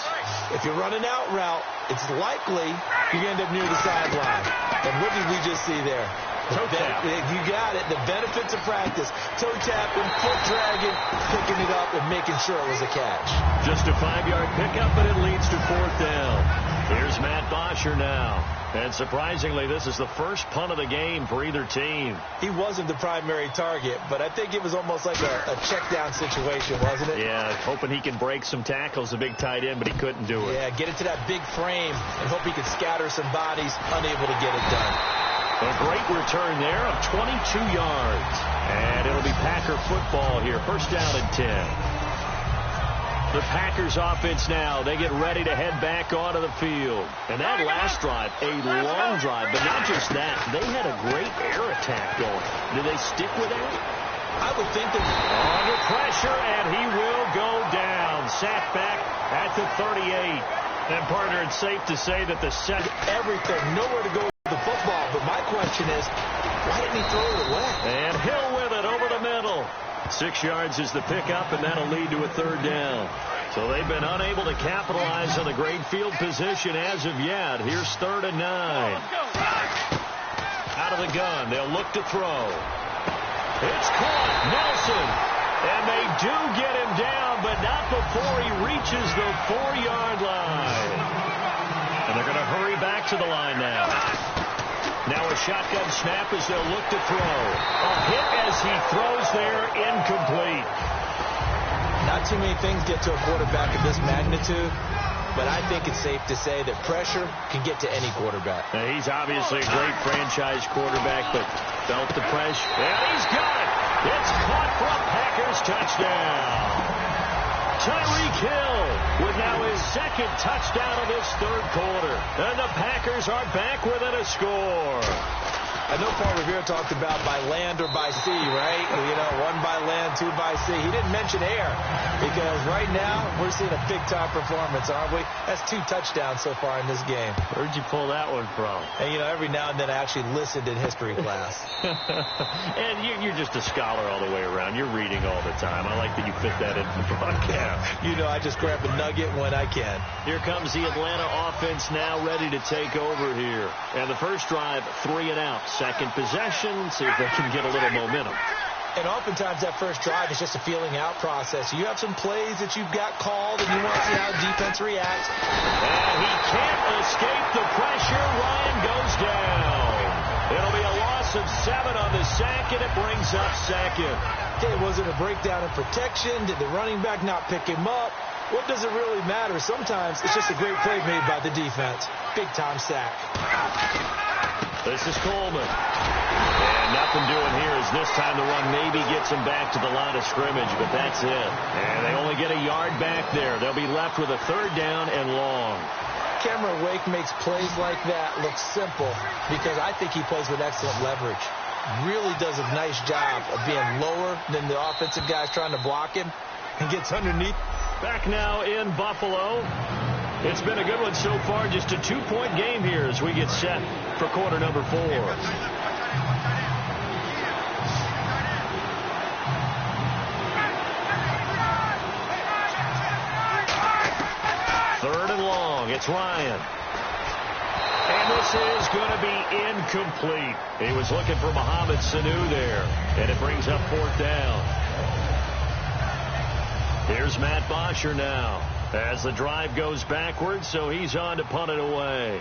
If you're running out route, it's likely you end up near the sideline. And what did we just see there? Toe tap. You got it. The benefits of practice. Toe tapping, foot dragging, picking it up, and making sure it was a catch. Just a 5-yard pickup, but it leads to 4th down. Here's Matt Bosher now. And surprisingly, this is the first punt of the game for either team. He wasn't the primary target, but I think it was almost like a check-down situation, wasn't it? Yeah, hoping he can break some tackles, a big tight end, but he couldn't do it. Yeah, get into that big frame and hope he could scatter some bodies, unable to get it done. A great return there of 22 yards. And it'll be Packer football here. 1st down and 10. The Packers offense now, they get ready to head back onto the field. And that last drive, a long drive, but not just that. They had a great air attack going. Do they stick with that? I would think that under pressure, and he will go down. Sacked back at the 38. And, partner, it's safe to say that the set everything, nowhere to go with the football. But my question is, why didn't he throw it away? And Hill with it over the middle. 6 yards is the pickup, and that'll lead to a 3rd down. So they've been unable to capitalize on the great field position as of yet. Here's 3rd and 9. Out of the gun, they'll look to throw. It's caught, Nelson. And they do get him down, but not before he reaches the 4-yard line. And they're going to hurry back to the line now. Now a shotgun snap as they'll look to throw. A hit as he throws there, incomplete. Not too many things get to a quarterback of this magnitude, but I think it's safe to say that pressure can get to any quarterback. Now, he's obviously a great franchise quarterback, but felt the pressure. And he's got it. It's caught for a Packers touchdown. Tyreek Hill with now his 2nd touchdown of this 3rd quarter. And the Packers are back within a score. I know Paul Revere talked about by land or by sea, right? You know, 1 by land, 2 by sea. He didn't mention air because right now we're seeing a big-time performance, aren't we? That's 2 touchdowns so far in this game. Where'd you pull that one from? And, you know, every now and then I actually listened in history class. And you're just a scholar all the way around. You're reading all the time. I like that you fit that into the broadcast. You know, I just grab a nugget when I can. Here comes the Atlanta offense now ready to take over here. And the first drive, 3 and out. Second possession, see if they can get a little momentum. And oftentimes that first drive is just a feeling out process. You have some plays that you've got called, and you want to see how defense reacts. And he can't escape the pressure. Ryan goes down. It'll be a loss of 7 on the sack, and it brings up second. Okay, was it a breakdown in protection? Did the running back not pick him up? What does it really matter? Sometimes it's just a great play made by the defense. Big-time sack. This is Coleman. And nothing doing here as this time the run maybe gets him back to the line of scrimmage, but that's it. And they only get a yard back there. They'll be left with a 3rd down and long. Cameron Wake makes plays like that look simple because I think he plays with excellent leverage. Really does a nice job of being lower than the offensive guys trying to block him and gets underneath. Back now in Buffalo. It's been a good one so far. Just a 2-point game here as we get set for quarter number 4. 3rd and long. It's Ryan. And this is going to be incomplete. He was looking for Mohamed Sanu there. And it brings up 4th down. Here's Matt Bosher now as the drive goes backwards, so he's on to punt it away.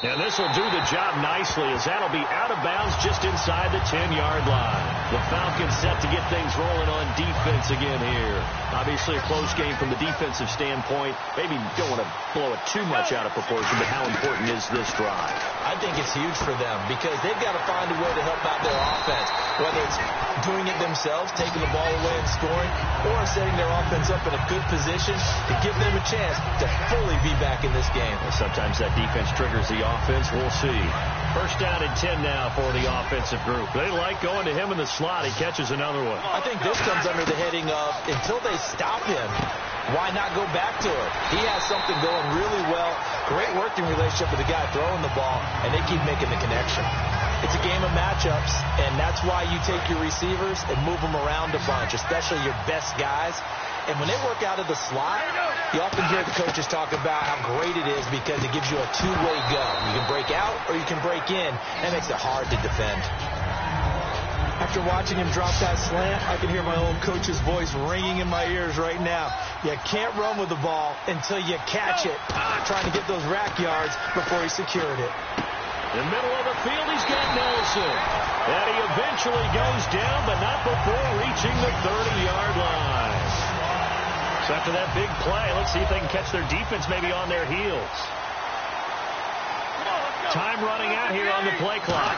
And this will do the job nicely as that'll be out of bounds just inside the 10-yard line. The Falcons set to get things rolling on defense again here. Obviously a close game from the defensive standpoint. Maybe you don't want to blow it too much out of proportion, but how important is this drive? I think it's huge for them because they've got to find a way to help out their offense, whether it's doing it themselves, taking the ball away and scoring, or setting their offense up in a good position to give them a chance to fully be back in this game. Well, sometimes that defense triggers the offense. We'll see. First down and 10 now for the offensive group. They like going to him in the slot. He catches another one. I think this comes under the heading of until they stop him, why not go back to it? He has something going really well. Great working relationship with the guy throwing the ball, and they keep making the connection. It's a game of matchups, and that's why you take your receivers and move them around a bunch, especially your best guys. And when they work out of the slot, you often hear the coaches talk about how great it is because it gives you a two-way go. You can break out or you can break in. That makes it hard to defend. After watching him drop that slant, I can hear my old coach's voice ringing in my ears right now. You can't run with the ball until you catch it. Trying to get those rack yards before he secured it. In the middle of the field, he's got Nelson. And he eventually goes down, but not before reaching the 30-yard line. So after that big play, let's see if they can catch their defense maybe on their heels. Time running out here on the play clock.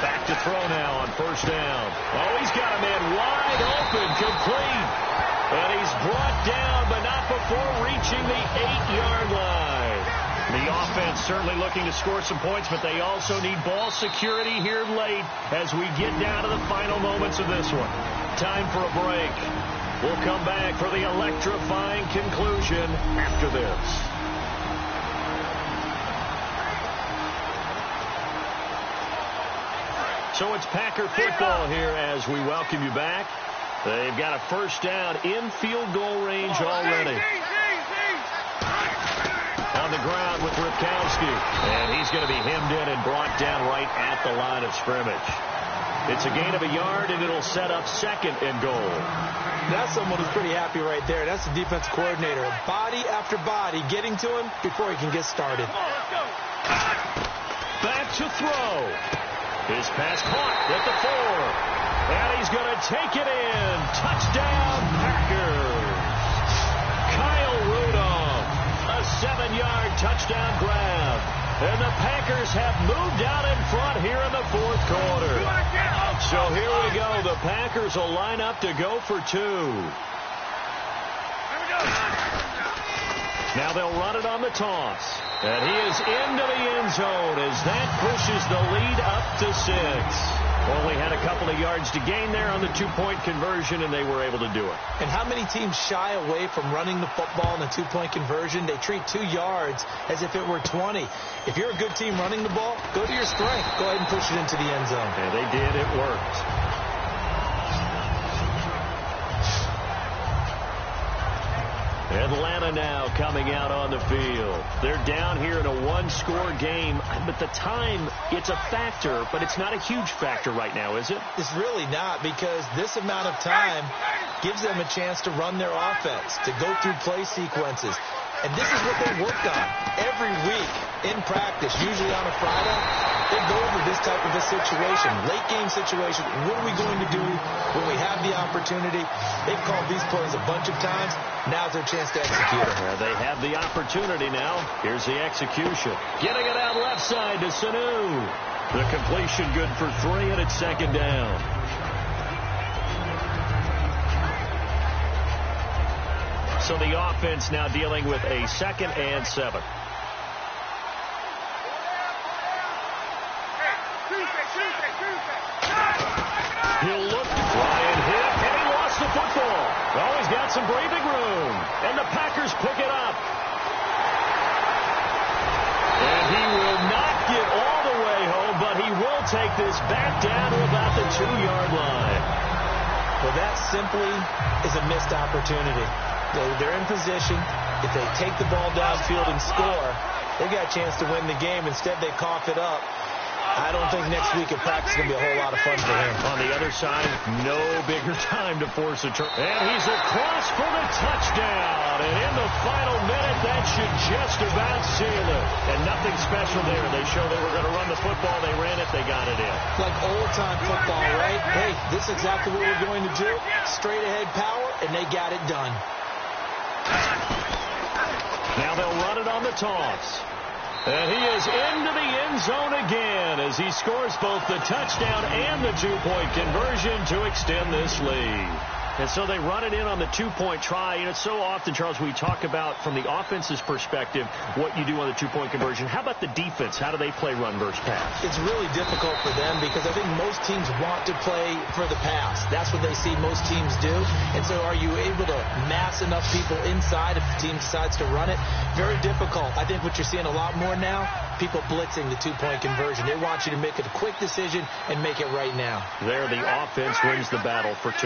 Back to throw now on first down. Oh, he's got a man wide open, complete. And he's brought down, but not before reaching the 8-yard line. The offense certainly looking to score some points, but they also need ball security here late as we get down to the final moments of this one. Time for a break. We'll come back for the electrifying conclusion after this. So it's Packer football here as we welcome you back. They've got a first down in field goal range already. On the ground with Ripkowski. And he's going to be hemmed in and brought down right at the line of scrimmage. It's a gain of a yard, and it'll set up second and goal. That's someone who's pretty happy right there. That's the defense coordinator. Body after body getting to him before he can get started. Back to throw. His pass caught at the 4. And he's going to take it in. Touchdown, Packers. Kyle Rudolph. A 7-yard touchdown grab. And the Packers have moved out in front here in the fourth quarter. So here we go. The Packers will line up to go for 2. Now they'll run it on the toss. And he is into the end zone as that pushes the lead up to 6. Only had a couple of yards to gain there on the two-point conversion, and they were able to do it. And how many teams shy away from running the football in the two-point conversion? They treat 2 yards as if it were 20. If you're a good team running the ball, go to your strength. Go ahead and push it into the end zone. And they did. It worked. Atlanta now coming out on the field. They're down here in a one-score game, but the time, it's a factor, but it's not a huge factor right now, is it? It's really not, because this amount of time gives them a chance to run their offense, to go through play sequences. And this is what they worked on every week in practice, usually on a Friday. They go over this type of a situation, late game situation. What are we going to do when we have the opportunity? They've called these plays a bunch of times. Now's their chance to execute it. They have the opportunity now. Here's the execution. Getting it out left side to Sanu. The completion good for 3, and it's second down. So the offense now dealing with a 2nd and 7. He'll look. Ryan hit, and he lost the football. Oh, he's got some breathing room. And the Packers pick it up. And he will not get all the way home, but he will take this back down to about the 2-yard line. Well, that simply is a missed opportunity. They're in position. If they take the ball downfield and score, they got a chance to win the game. Instead, they cough it up. I don't think next week at practice is going to be a whole lot of fun for him. On the other side, no bigger time to force a turn. And he's across for the touchdown. And in the final minute, that should just about seal it. And nothing special there. They showed they were going to run the football. They ran it. They got it in. Like old-time football, right? Hey, this is exactly what we're going to do. Straight-ahead power, and they got it done. Now they'll run it on the toss. And he is into the end zone again as he scores both the touchdown and the two-point conversion to extend this lead. And so they run it in on the two-point try. You know, so often, Charles, we talk about, from the offense's perspective, what you do on the two-point conversion. How about the defense? How do they play run versus pass? It's really difficult for them because I think most teams want to play for the pass. That's what they see most teams do. And so are you able to mass enough people inside if the team decides to run it? Very difficult. I think what you're seeing a lot more now, people blitzing the two-point conversion. They want you to make a quick decision and make it right now. There, the offense wins the battle for 2.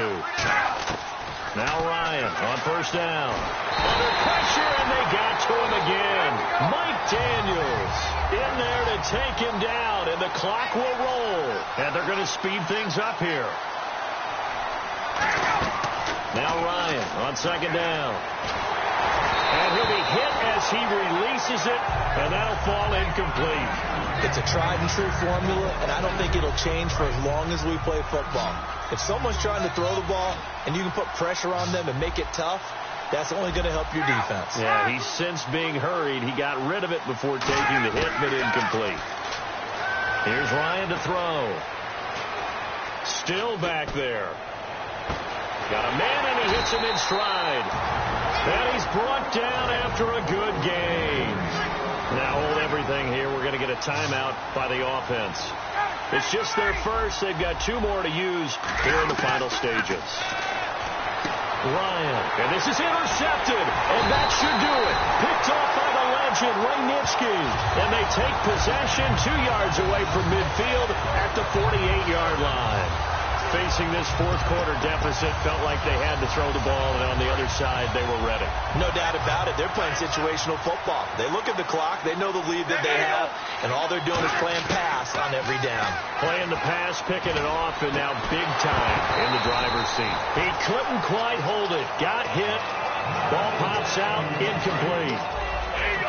Now Ryan on first down. Under pressure, and they got to him again. Mike Daniels in there to take him down, and the clock will roll. And they're going to speed things up here. Now Ryan on second down. And he'll be hit as he releases it, and that'll fall incomplete. It's a tried-and-true formula, and I don't think it'll change for as long as we play football. If someone's trying to throw the ball and you can put pressure on them and make it tough, that's only going to help your defense. Yeah, he's since being hurried. He got rid of it before taking the hit, but incomplete. Here's Ryan to throw. Still back there. Got a man, and he hits him in stride. And he's brought down after a good game. Now hold everything here. We're going to get a timeout by the offense. It's just their first. They've got 2 more to use here in the final stages. Ryan, and this is intercepted, and that should do it. Picked off by the legend, Ray Nitschke. And they take possession 2 yards away from midfield at the 48-yard line. Facing this fourth quarter deficit, felt like they had to throw the ball, and on the other side, they were ready. No doubt about it. They're playing situational football. They look at the clock. They know the lead that they have, and all they're doing is playing pass on every down. Playing the pass, picking it off, and now big time in the driver's seat. He couldn't quite hold it. Got hit. Ball pops out, incomplete.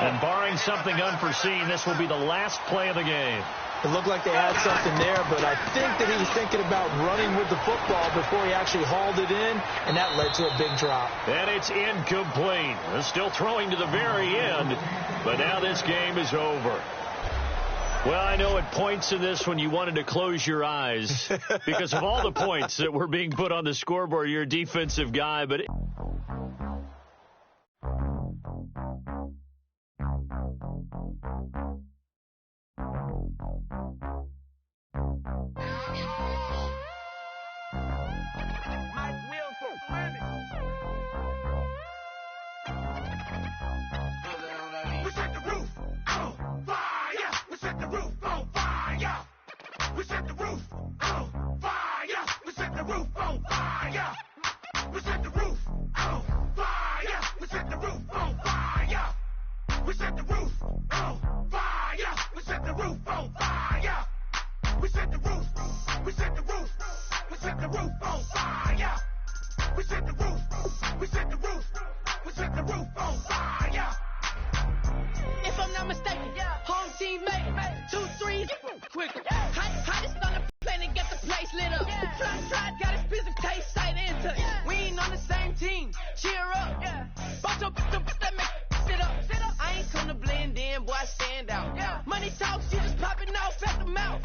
And barring something unforeseen, this will be the last play of the game. It looked like they had something there, but I think that he was thinking about running with the football before he actually hauled it in, and that led to a big drop. And it's incomplete. They're still throwing to the very end, but now this game is over. Well, I know at points in this when you wanted to close your eyes because of all the points that were being put on the scoreboard. You're a defensive guy, but quicker. Hottest on the planet, get the place lit up. Fly, got his piece of taste, sight into. We ain't on the same team. Cheer up. Bunch of that make sit up. I ain't come to blend in, boy, I stand out. Money talks, you just popping off at the mouth.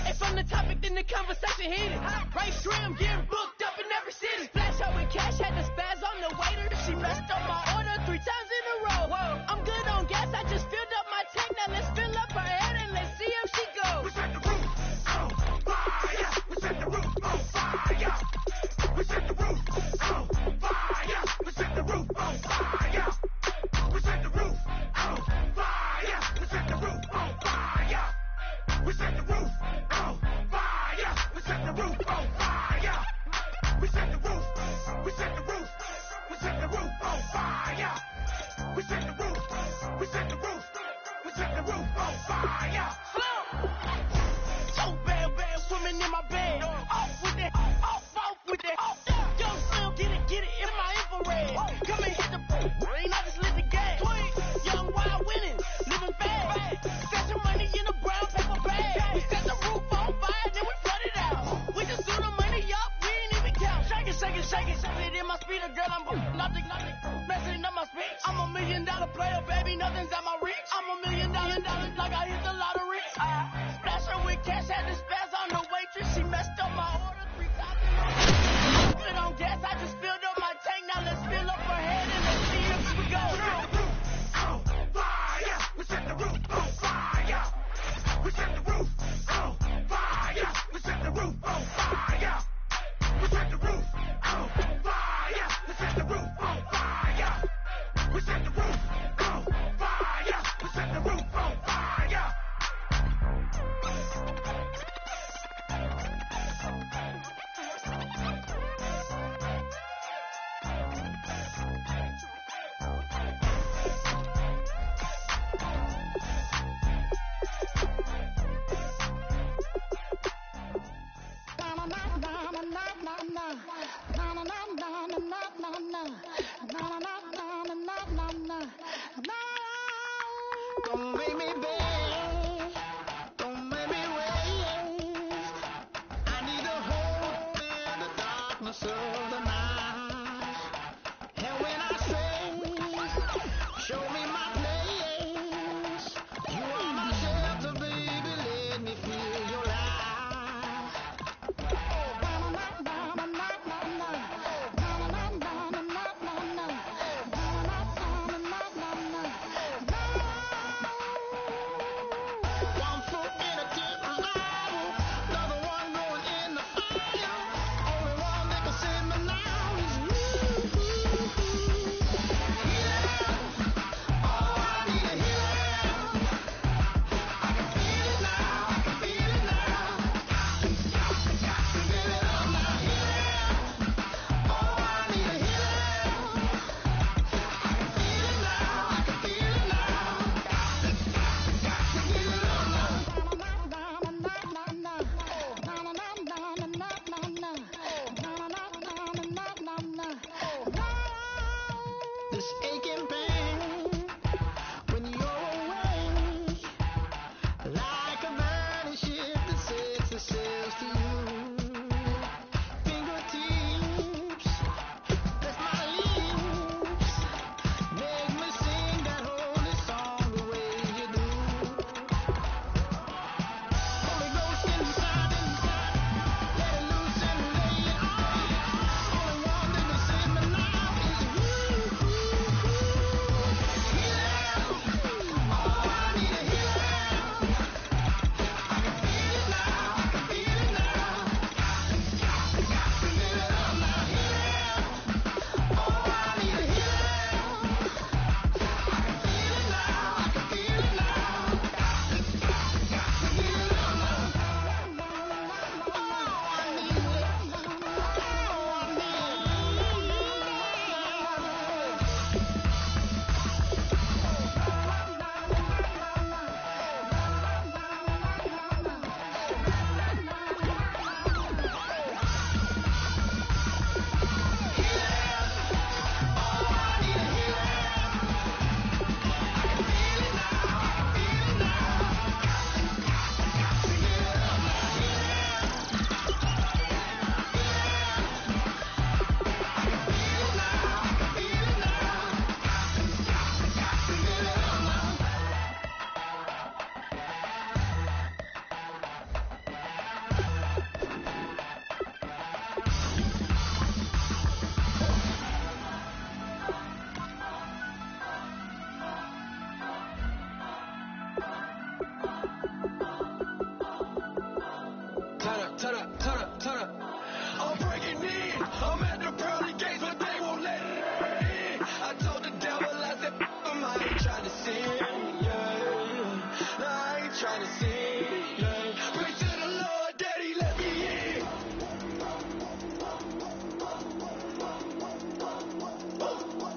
And from the topic, then the conversation heated. Right shrimp, getting booked up in every city. Splash out with cash, had the spaz on the waiter. She messed up my order 3 times in a row. I'm good on gas, I just filled up my tank. Now let's fill up her head and let's see how she goes. We set the roof on fire. We set the roof on fire. We set the roof on fire. We set the roof on fire. We set the roof on fire. We set the roof on fire. We set the roof on fire. We set the roof on fire. We set the roof. We set the roof. We set the roof on fire. We set the roof. We set the roof. We set the roof on fire. So bad women in my bed. Off with it, off with it. Young Slim, get it in my infrared. Come and hit the brain, I just lit the gas. Young wild winning, living fast. Set your money in a brown paper bag. We set the roof on fire, then we flood it out. We just threw the money up, we ain't even count. Shake it. It in my speeder, girl, I'm nothing. Messing up my speech. I'm $1 million player, baby, nothing's at my reach. I'm $1 million like I hit the lottery. Splash her with cash, had the spaz on the waitress. She messed up my order 3 times in a row. Put on gas, I just filled up my tank. Now let's fill up her head and let's see if we go. We set the roof on fire. We set the roof on fire. We set the roof on fire. We set the roof on fire. We set the roof on fire. We set the roof on fire. We set the roof on fire. Don't make me beg, don't make me wait. I need a hope in the darkness of the night. And when I say, show me my place, you are my shelter, baby, let me feel your light. One foot in a different Bible, another one going in the fire. Only one that can save me now is you. Healer, oh, I need a healer. I can feel it now, I can feel it now. Feel it all now, healer. Oh, I need a healer. I can feel it now, I can feel it now. This aching pain when you're away, like a burning ship that sets itself to you. Fingertips, that's my lips, make me sing that holy song the way you do. Holy Ghost inside, let it loose and lay it on. Only one that can save me now is you. Healer, oh, I need a healer. I can feel it now, I can feel it now. I'm breaking in. I'm at the pearly gates, but they won't let me in. I told the devil, I said, I ain't trying to sin. Yeah. No, I ain't trying to sin. Yeah. Pray to the Lord that he let me in.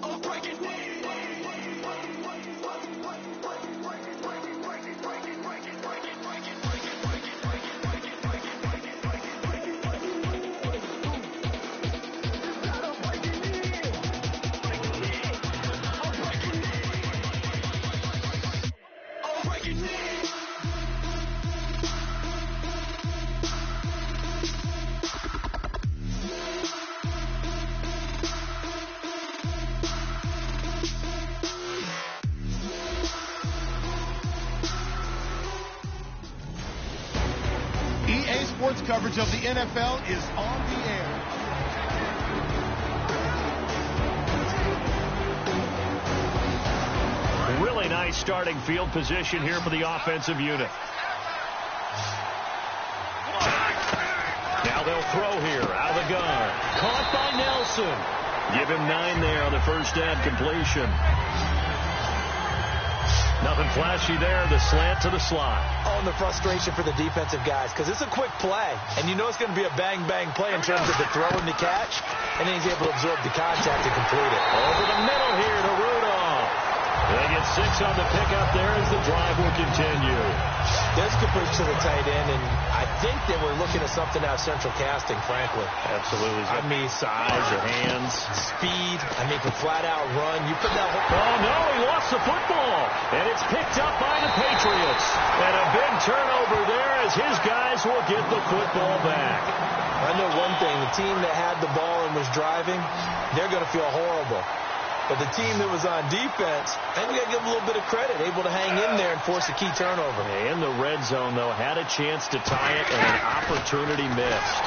I'm breaking in. EA Sports coverage of the NFL is on the air. Really nice starting field position here for the offensive unit. Now they'll throw here out of the gun. Caught by Nelson. Give him 9 there on the first down completion. Nothing flashy there. The slant to the slot. Oh, and the frustration for the defensive guys, because it's a quick play, and you know it's going to be a bang-bang play in terms of the throw and the catch, and then he's able to absorb the contact and complete it. Over the middle here to Rudolph. They get 6 on the pickup there as the drive will continue. There's complete to the tight end, and I think they were looking at something out of central casting, frankly. Absolutely. I mean, size, your hands. Speed. I mean, for flat-out run. You put that whole... Oh, no, he lost the football. And it's picked up by the Patriots. And a big turnover there as his guys will get the football back. I know one thing. The team that had the ball and was driving, they're going to feel horrible. But the team that was on defense, I think we got to give them a little bit of credit, able to hang in there and force a key turnover. In the red zone, though, had a chance to tie it, and an opportunity missed.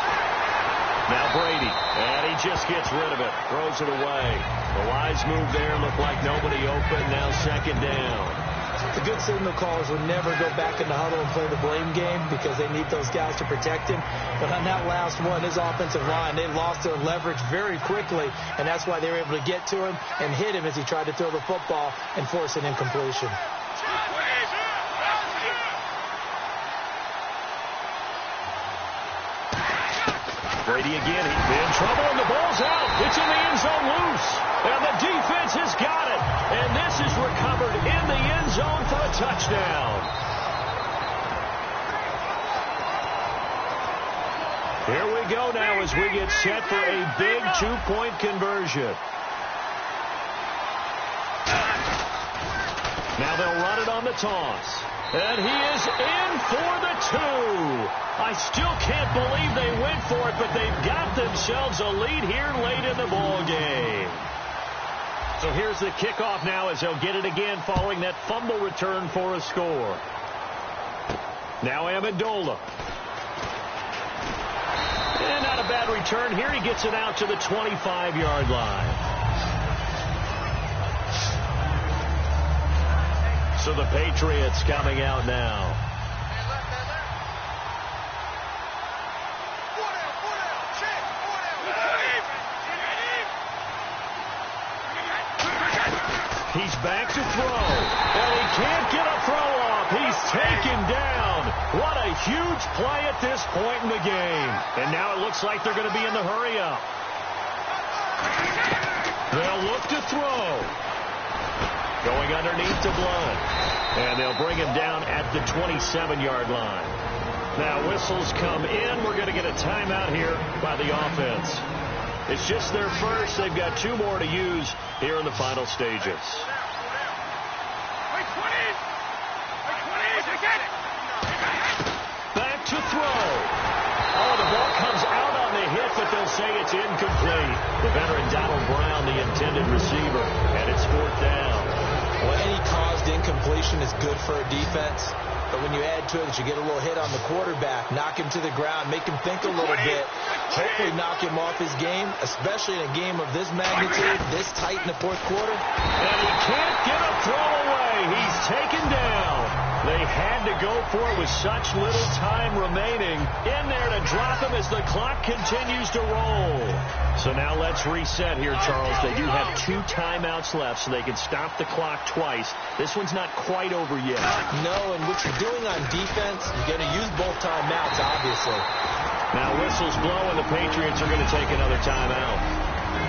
Now Brady, and he just gets rid of it, throws it away. The wise move there, looked like nobody open, now second down. The good signal callers would never go back in the huddle and play the blame game because they need those guys to protect him. But on that last one, his offensive line, they lost their leverage very quickly, and that's why they were able to get to him and hit him as he tried to throw the football and force an incompletion. Brady again, he's in trouble, and the ball's out. It's in the end zone loose. And the defense has got it. And this is recovered in the end zone for a touchdown. Here we go now as we get set for a big 2-point conversion. Now they'll run it on the toss. And he is in for the 2. I still can't believe they went for it, but they've got themselves a lead here late in the ball game. So here's the kickoff now as they'll get it again following that fumble return for a score. Now Amendola. And not a bad return here. He gets it out to the 25-yard line. So the Patriots coming out now. He's back to throw, and he can't get a throw off. He's taken down. What a huge play at this point in the game. And now it looks like they're going to be in the hurry-up. They'll look to throw. Going underneath to Blunt. And they'll bring him down at the 27-yard line. Now whistles come in. We're going to get a timeout here by the offense. It's just their first. They've got 2 more to use here in the final stages. Back to throw. Oh, the ball comes out on the hit, but they'll say it's incomplete. The veteran Donald Brown, the intended receiver, and it's 4th down. Well, any caused incompletion is good for a defense. But when you add to it that you get a little hit on the quarterback, knock him to the ground, make him think a little bit, hopefully knock him off his game, especially in a game of this magnitude, this tight in the 4th quarter. And he can't get a throw away. He's taken down. They had to go for it with such little time remaining. In there to drop him as the clock continues to roll. So now let's reset here, Charles. They do have 2 timeouts left, so they can stop the clock twice. This one's not quite over yet. No, and what you're doing on defense, you're going to use both timeouts, obviously. Now whistles blow, and the Patriots are going to take another timeout.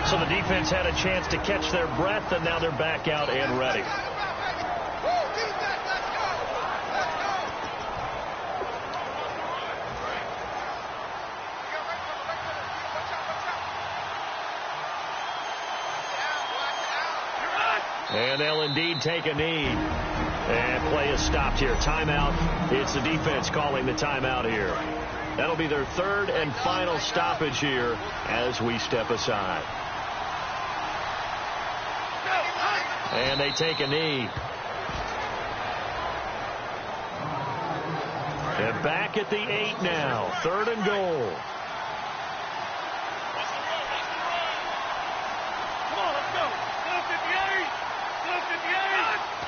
So the defense had a chance to catch their breath, and now they're back out and ready. And they'll indeed take a knee. And play is stopped here. Timeout. It's the defense calling the timeout here. That'll be their 3rd and final stoppage here as we step aside. And they take a knee. And back at the 8 now. 3rd and goal.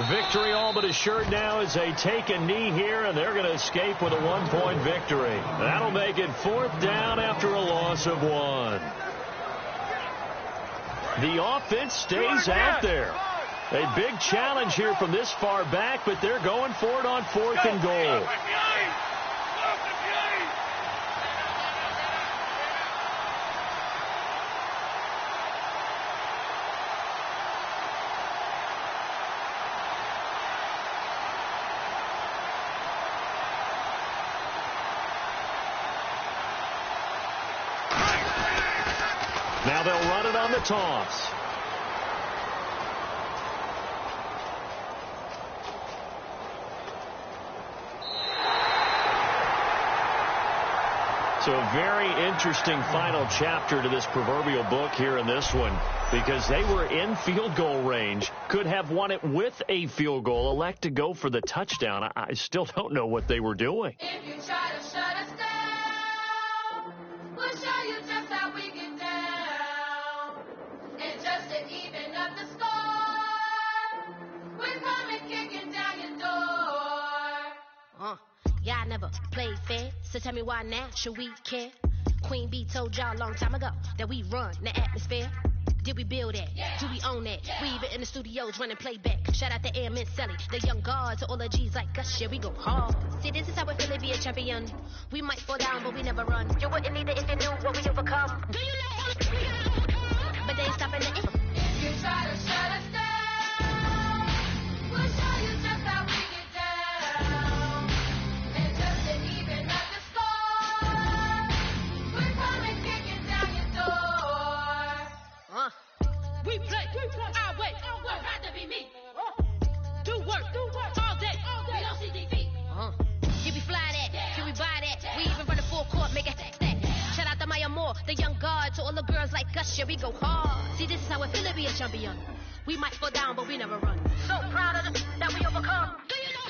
Victory all but assured now as they take a knee here, and they're going to escape with a 1-point victory. That'll make it 4th down after a loss of 1. The offense stays out there. A big challenge here from this far back, but they're going for it on 4th and goal. Now they'll run it on the toss. So a very interesting final chapter to this proverbial book here in this one, because they were in field goal range, could have won it with a field goal, elect to go for the touchdown. I still don't know what they were doing. If you try to shut us down, we'll show you just how we get down. And just to even up the score, we're coming kicking down your door. Y'all never played fair, so tell me why now should we care? Queen Bee told y'all a long time ago that we run the atmosphere. Did we build that? Yeah. Do we own that? Yeah. We even in the studios running playback. Shout out to Airman Sally, the young guards, to all the G's like us. Yeah, we go hard. See, this is how it feel to be a champion. We might fall down, but we never run. You wouldn't need it if you knew what we overcome. Do you know what we overcome? But they ain't stopping the If you try to shut us down, we'll show you just how we get down. And just to even up the score, we're coming kicking down your door. We play our way. Would rather be me. Do work all day. We don't see defeat. Can we fly that? Can we buy that? We even run the full court, make it stack. Shout out to Maya Moore, the young guard, to all the girls like us. Yeah, we go hard. See, this is how it feel to be a champion. We might fall down, but we never run. So proud of them that we overcome. Do you know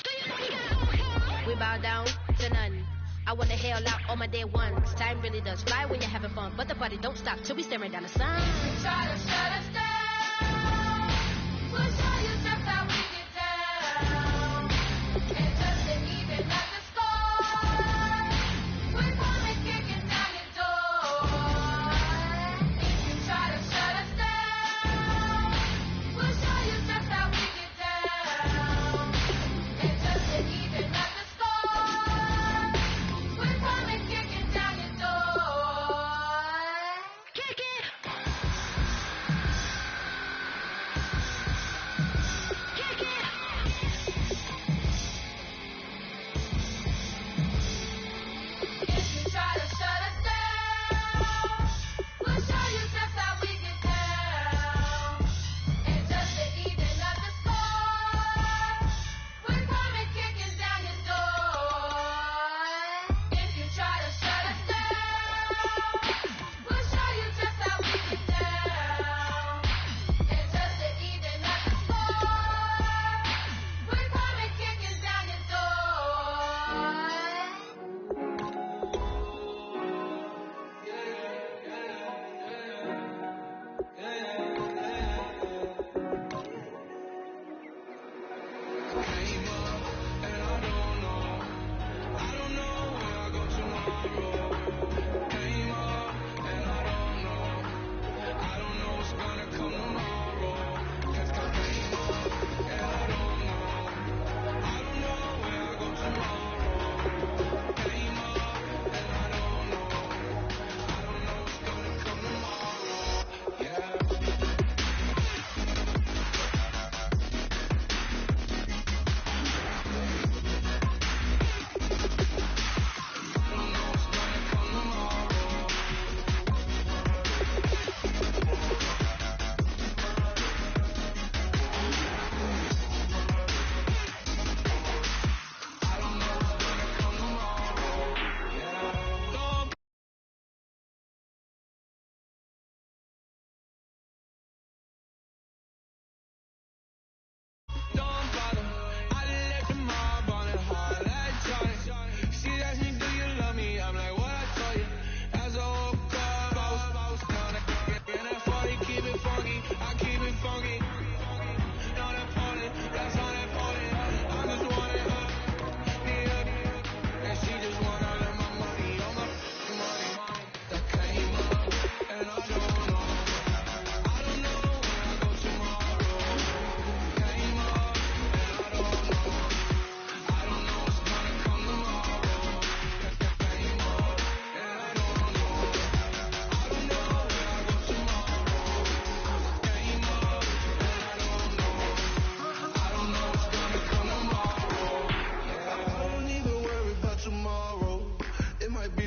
you gotta overcome? We bow down to none. I wanna hail out all my day ones. Time really does fly when you're having fun, but the party don't stop till we staring down the sun. You try to shut us down, we'll show you just how we get down. And just to even up the score, we're coming kicking down your door. You try to shut us down, we'll show you just how we get down. And just to even up the score, we're coming kicking down your door. Kick it!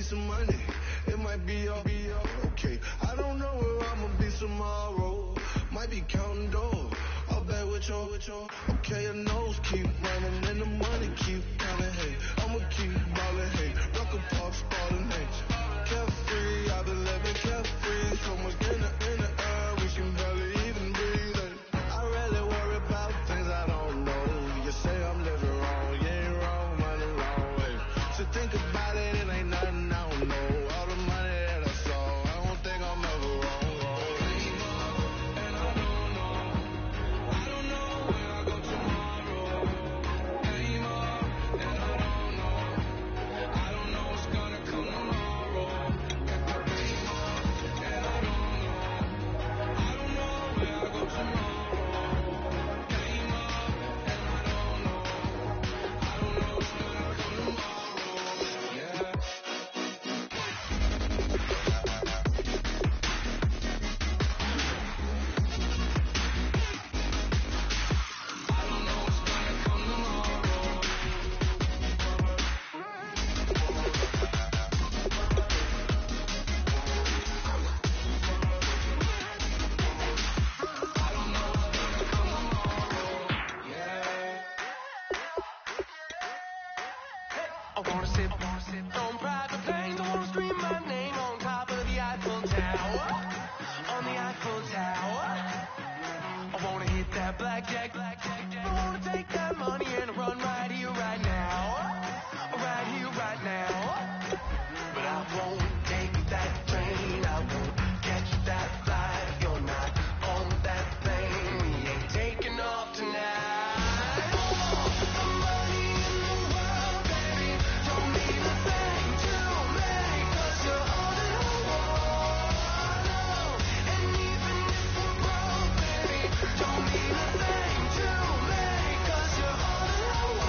some money. It might be all okay. I don't know where I'ma be tomorrow. Might be counting dough. I'll bet with your. Okay, your nose keep running and the money keep coming. Hey, I'ma keep ballin'. Hey, Rucker Park spallin'. Hey, carefree. I've been living carefree. So much in the air, we can barely even breathe. Hey, I really worry about things I don't know. You say I'm living wrong, you ain't wrong, money wrong. Hey, so think about it, it ain't nothing I don't know. All the money that I saw, I don't think I'm ever wrong. And I don't know. I don't know where I go tomorrow. Came up, and I don't know. I don't know what's gonna come tomorrow. Came up, and I don't know. I don't know where I go tomorrow. Came up, and I don't know. I don't know what's gonna come tomorrow. Yeah. I wanna sip on private planes. I wanna scream my name on top of the Eiffel Tower. On the Eiffel Tower. I wanna hit that blackjack. I wanna take that money and run right here, right now. Right here, right now. But I won't take that train. I won't catch that flight. If you're not on that plane, we ain't taking off tonight. Don't mean a thing to me, 'cause you're all that I want.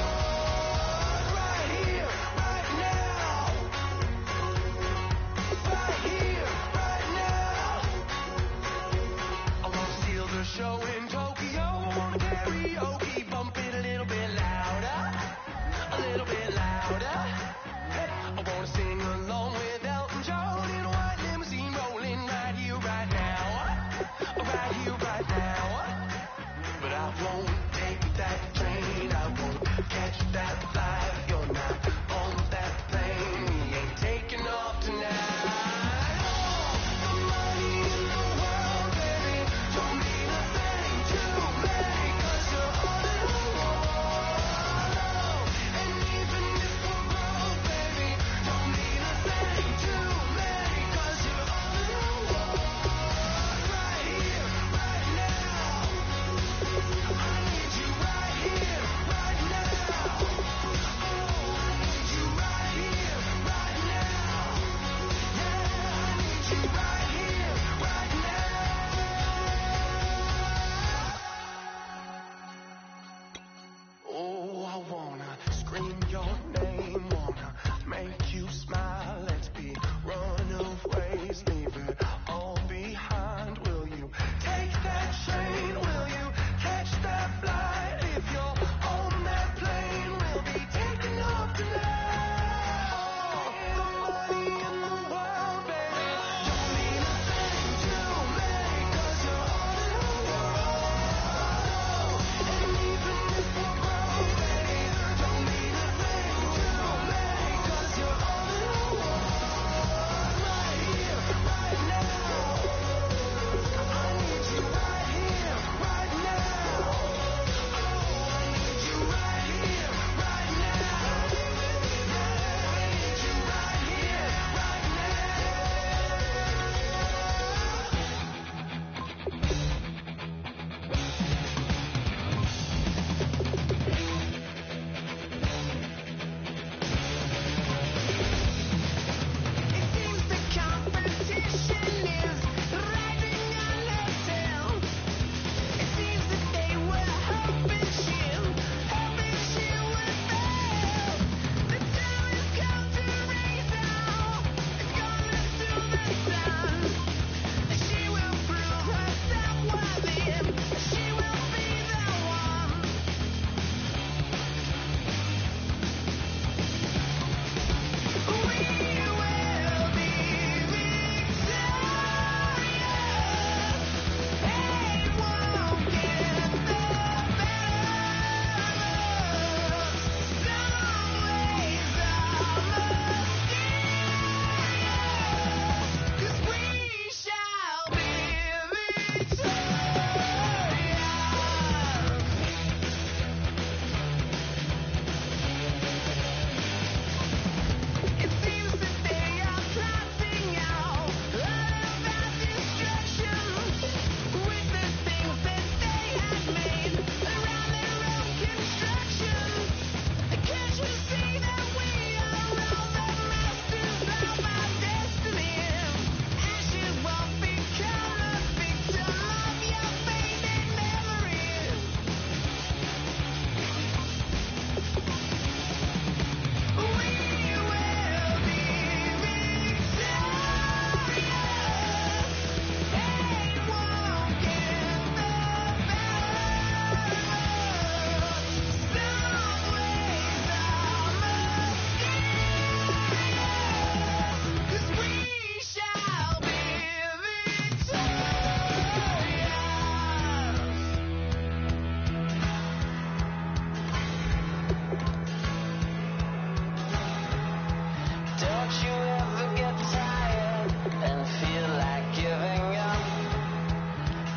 Don't you ever get tired and feel like giving up?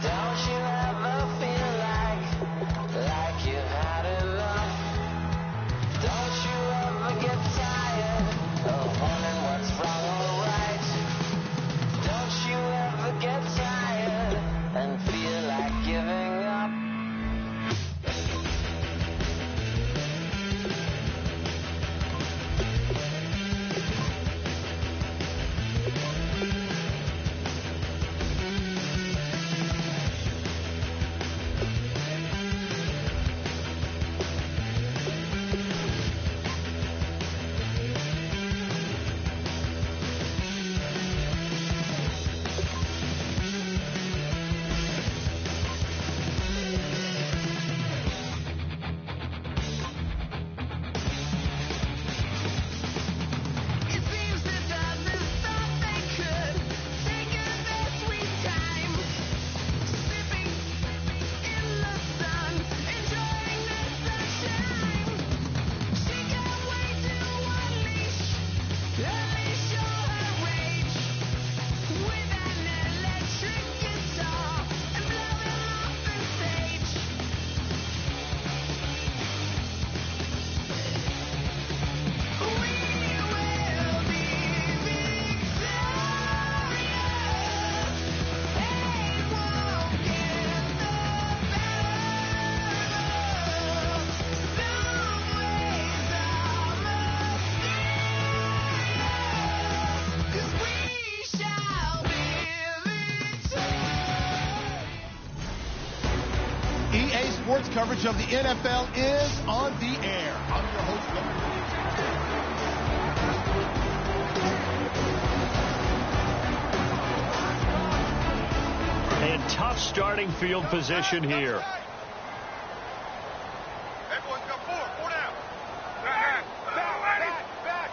Don't you ever feel like you've had enough? Don't you ever get tired of wondering what's wrong or right? Don't you ever get tired and feel like giving up? It seems that others thought they could take their sweet time, sipping in the sun, enjoying the sunshine. She can't wait to unleash all her rage with an electric guitar and blowing off the stage. We will be victorious. They won't get the better. Some ways are mysterious, 'cause we shall be victorious. EA Sports coverage of the NFL is on the air. I'm your host, Larry Ridley. And tough starting field position here. Everyone's got four down. Back.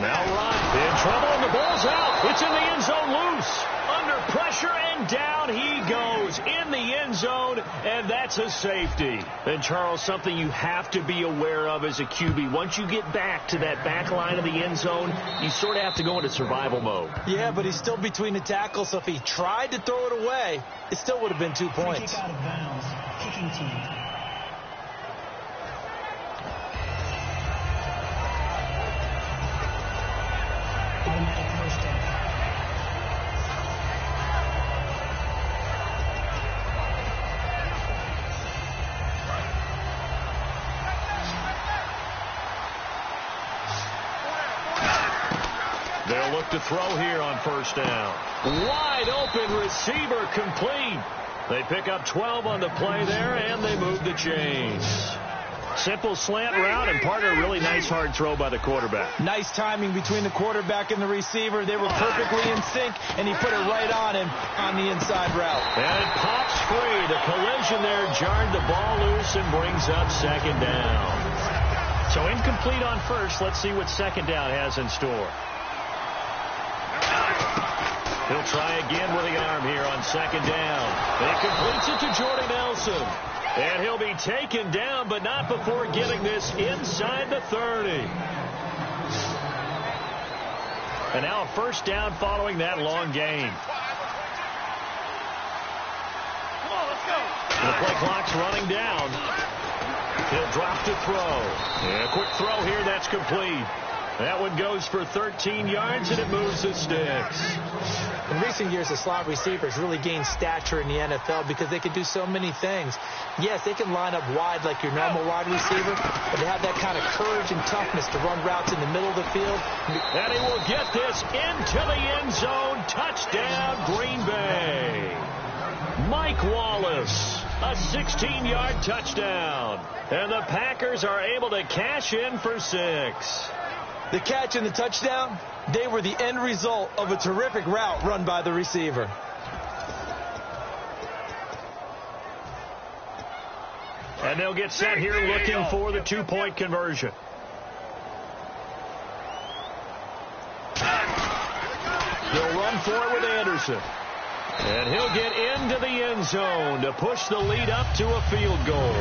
Now run. In trouble, and the ball's out. It's in the end zone loose. Under pressure, and down he goes in the end zone, and that's a safety. And, Charles, something you have to be aware of as a QB. Once you get back to that back line of the end zone, you sort of have to go into survival mode. Yeah, but he's still between the tackles, so if he tried to throw it away, it still would have been 2 points. Kick out of bounds. Kicking team. Automatic first down. They'll look to throw here on first down. Wide open receiver complete. They pick up 12 on the play there, and they move the chains. Simple slant route, and part of a really nice hard throw by the quarterback. Nice timing between the quarterback and the receiver. They were perfectly in sync, and he put it right on him on the inside route. And it pops free. The collision there jarred the ball loose and brings up second down. So incomplete on first. Let's see what second down has in store. He'll try again with the arm here on second down. And he completes it to Jordy Nelson. And he'll be taken down, but not before getting this inside the 30. And now a first down following that long gain. The play clock's running down. He'll drop to throw. And a quick throw here, that's complete. That one goes for 13 yards, and it moves the sticks. In recent years, the slot receivers really gained stature in the NFL because they can do so many things. Yes, they can line up wide like your normal wide receiver, but they have that kind of courage and toughness to run routes in the middle of the field. And he will get this into the end zone. Touchdown, Green Bay. Mike Wallace, a 16-yard touchdown. And the Packers are able to cash in for 6. The catch and the touchdown, they were the end result of a terrific route run by the receiver. And they'll get set here looking for the 2-point conversion. They'll run for it with Anderson. And he'll get into the end zone to push the lead up to a field goal.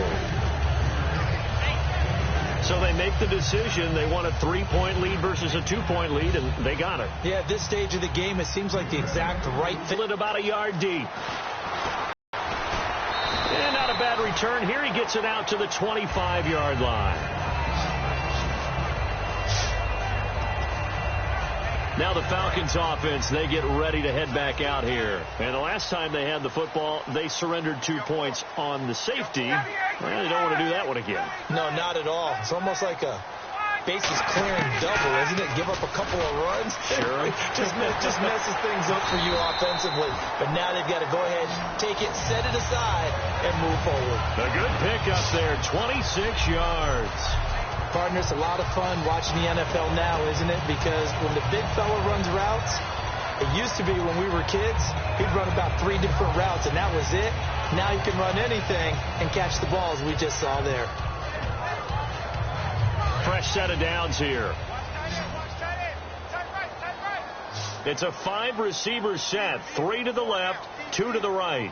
So So they make the decision. They want a 3-point lead versus a 2-point lead, and they got it. Yeah, at this stage of the game, it seems like the exact right fit. About a yard deep. And not a bad return here. He gets it out to the 25-yard line. Now the Falcons offense, they get ready to head back out here. And the last time they had the football, they surrendered 2 points on the safety. Well, they don't want to do that one again. No, not at all. It's almost like a bases clearing double, isn't it? Give up a couple of runs. Sure. just messes things up for you offensively. But now they've got to go ahead, take it, set it aside, and move forward. A good pickup there, 26 yards. Partner, it's a lot of fun watching the NFL now, isn't it? Because when the big fella runs routes, it used to be when we were kids, he'd run about 3 different routes, and that was it. Now you can run anything and catch the balls we just saw there. Fresh set of downs here. It's a 5-receiver set. 3 to the left, 2 to the right.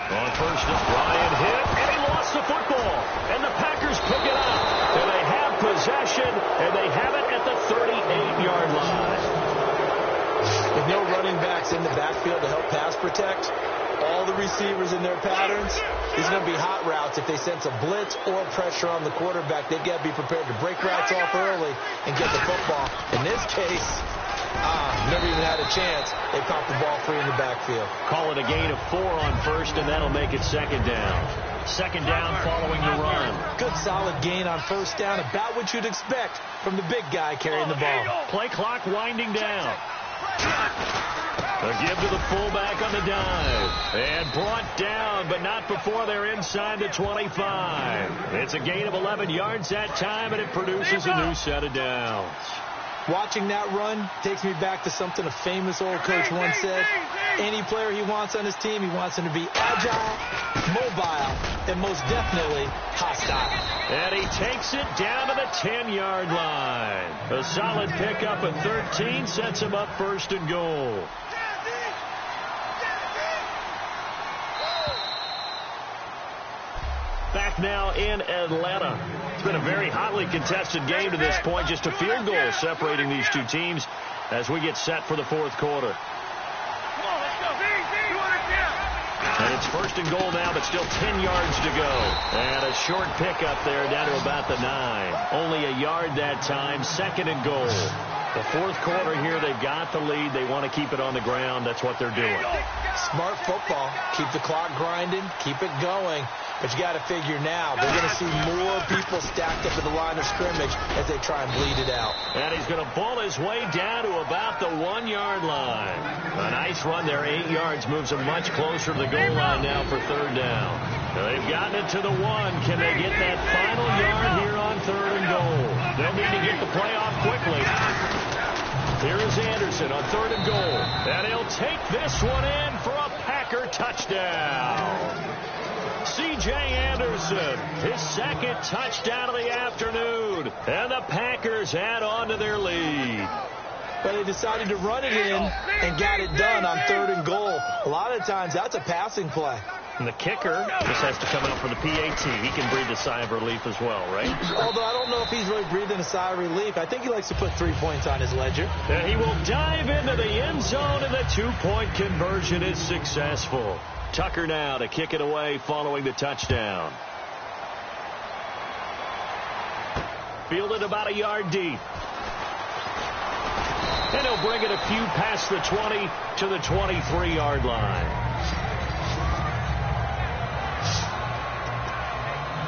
On first up, Ryan hit, and he lost the football. And the Packers pick it up. And they have possession, and they have it at the 38-yard line. With no running backs in the backfield to help pass protect, all the receivers in their patterns, these are going to be hot routes. If they sense a blitz or pressure on the quarterback, they've got to be prepared to break routes off early and get the football. In this case, never even had a chance. They popped the ball free in the backfield. Call it a gain of 4 on first, and that'll make it second down. Second down following the run. Good solid gain on first down, about what you'd expect from the big guy carrying the ball. Play clock winding down. A give to the fullback on the dive. And brought down, but not before they're inside the 25. It's a gain of 11 yards that time, and it produces a new set of downs. Watching that run takes me back to something a famous old coach once said. Any player he wants on his team, he wants him to be agile, mobile, and most definitely hostile. And he takes it down to the 10-yard line. A solid pickup at 13 sets him up first and goal. Back now in Atlanta. It's been a very hotly contested game to this point. Just a field goal separating these two teams as we get set for the fourth quarter. And it's first and goal now, but still 10 yards to go. And a short pickup there down to about the 9. Only a yard that time. Second and goal. The fourth quarter here, they've got the lead. They want to keep it on the ground. That's what they're doing. Smart football. Keep the clock grinding. Keep it going. But you got to figure now, they're going to see more people stacked up at the line of scrimmage as they try and bleed it out. And he's going to ball his way down to about the 1-yard line. A nice run there, 8 yards, moves him much closer to the goal line now for third down. They've gotten it to the 1. Can they get that final yard here on third and goal? They'll need to get the play off quickly. Here is Anderson on third and goal. And he'll take this one in for a Packer touchdown. C.J. Anderson, his second touchdown of the afternoon. And the Packers add on to their lead. But they decided to run it in and got it done on third and goal. A lot of times, that's a passing play. And the kicker just has to come out for the PAT. He can breathe a sigh of relief as well, right? Although I don't know if he's really breathing a sigh of relief. I think he likes to put 3 points on his ledger. And he will dive into the end zone, and the 2-point conversion is successful. Tucker now to kick it away following the touchdown. Fielded about a yard deep. And he'll bring it a few past the 20 to the 23-yard line.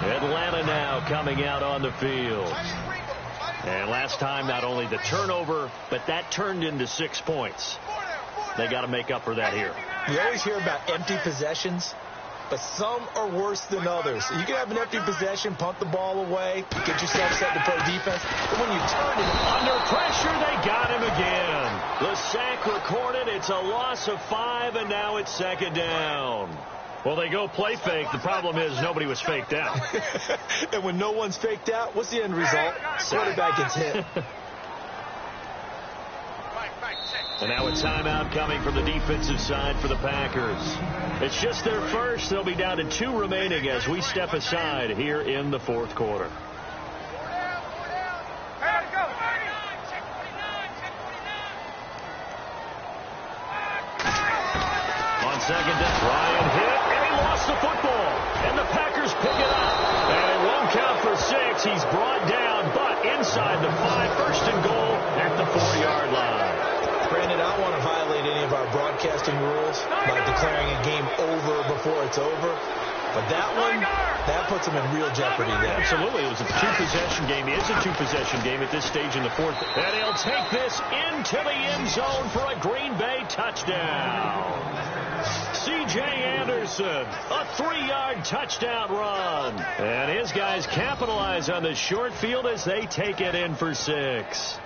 Atlanta now coming out on the field. And last time, not only the turnover, but that turned into 6 points. They got to make up for that here. You always hear about empty possessions, but some are worse than others. You can have an empty possession, punt the ball away, get yourself set to play defense, but when you turn it under pressure, they got him again. The sack recorded. It's a loss of 5, and now it's second down. Well, they go play fake. The problem is nobody was faked out. And when no one's faked out, what's the end result? Quarterback gets hit. And now a timeout coming from the defensive side for the Packers. It's just their first. They'll be down to 2 remaining as we step aside here in the fourth quarter. On second down, Ryan hit, and he lost the football. And the Packers pick it up. And it won't count for 6. He's brought down, but inside the 5, first and goal at the 4-yard line. Brandon, I don't want to violate any of our broadcasting rules by declaring a game over before it's over. But that one, that puts them in real jeopardy there. Absolutely. It was a 2-possession game. It is a 2-possession game at this stage in the fourth. And he'll take this into the end zone for a Green Bay touchdown. C.J. Anderson, a 3-yard touchdown run. And his guys capitalize on the short field as they take it in for 6.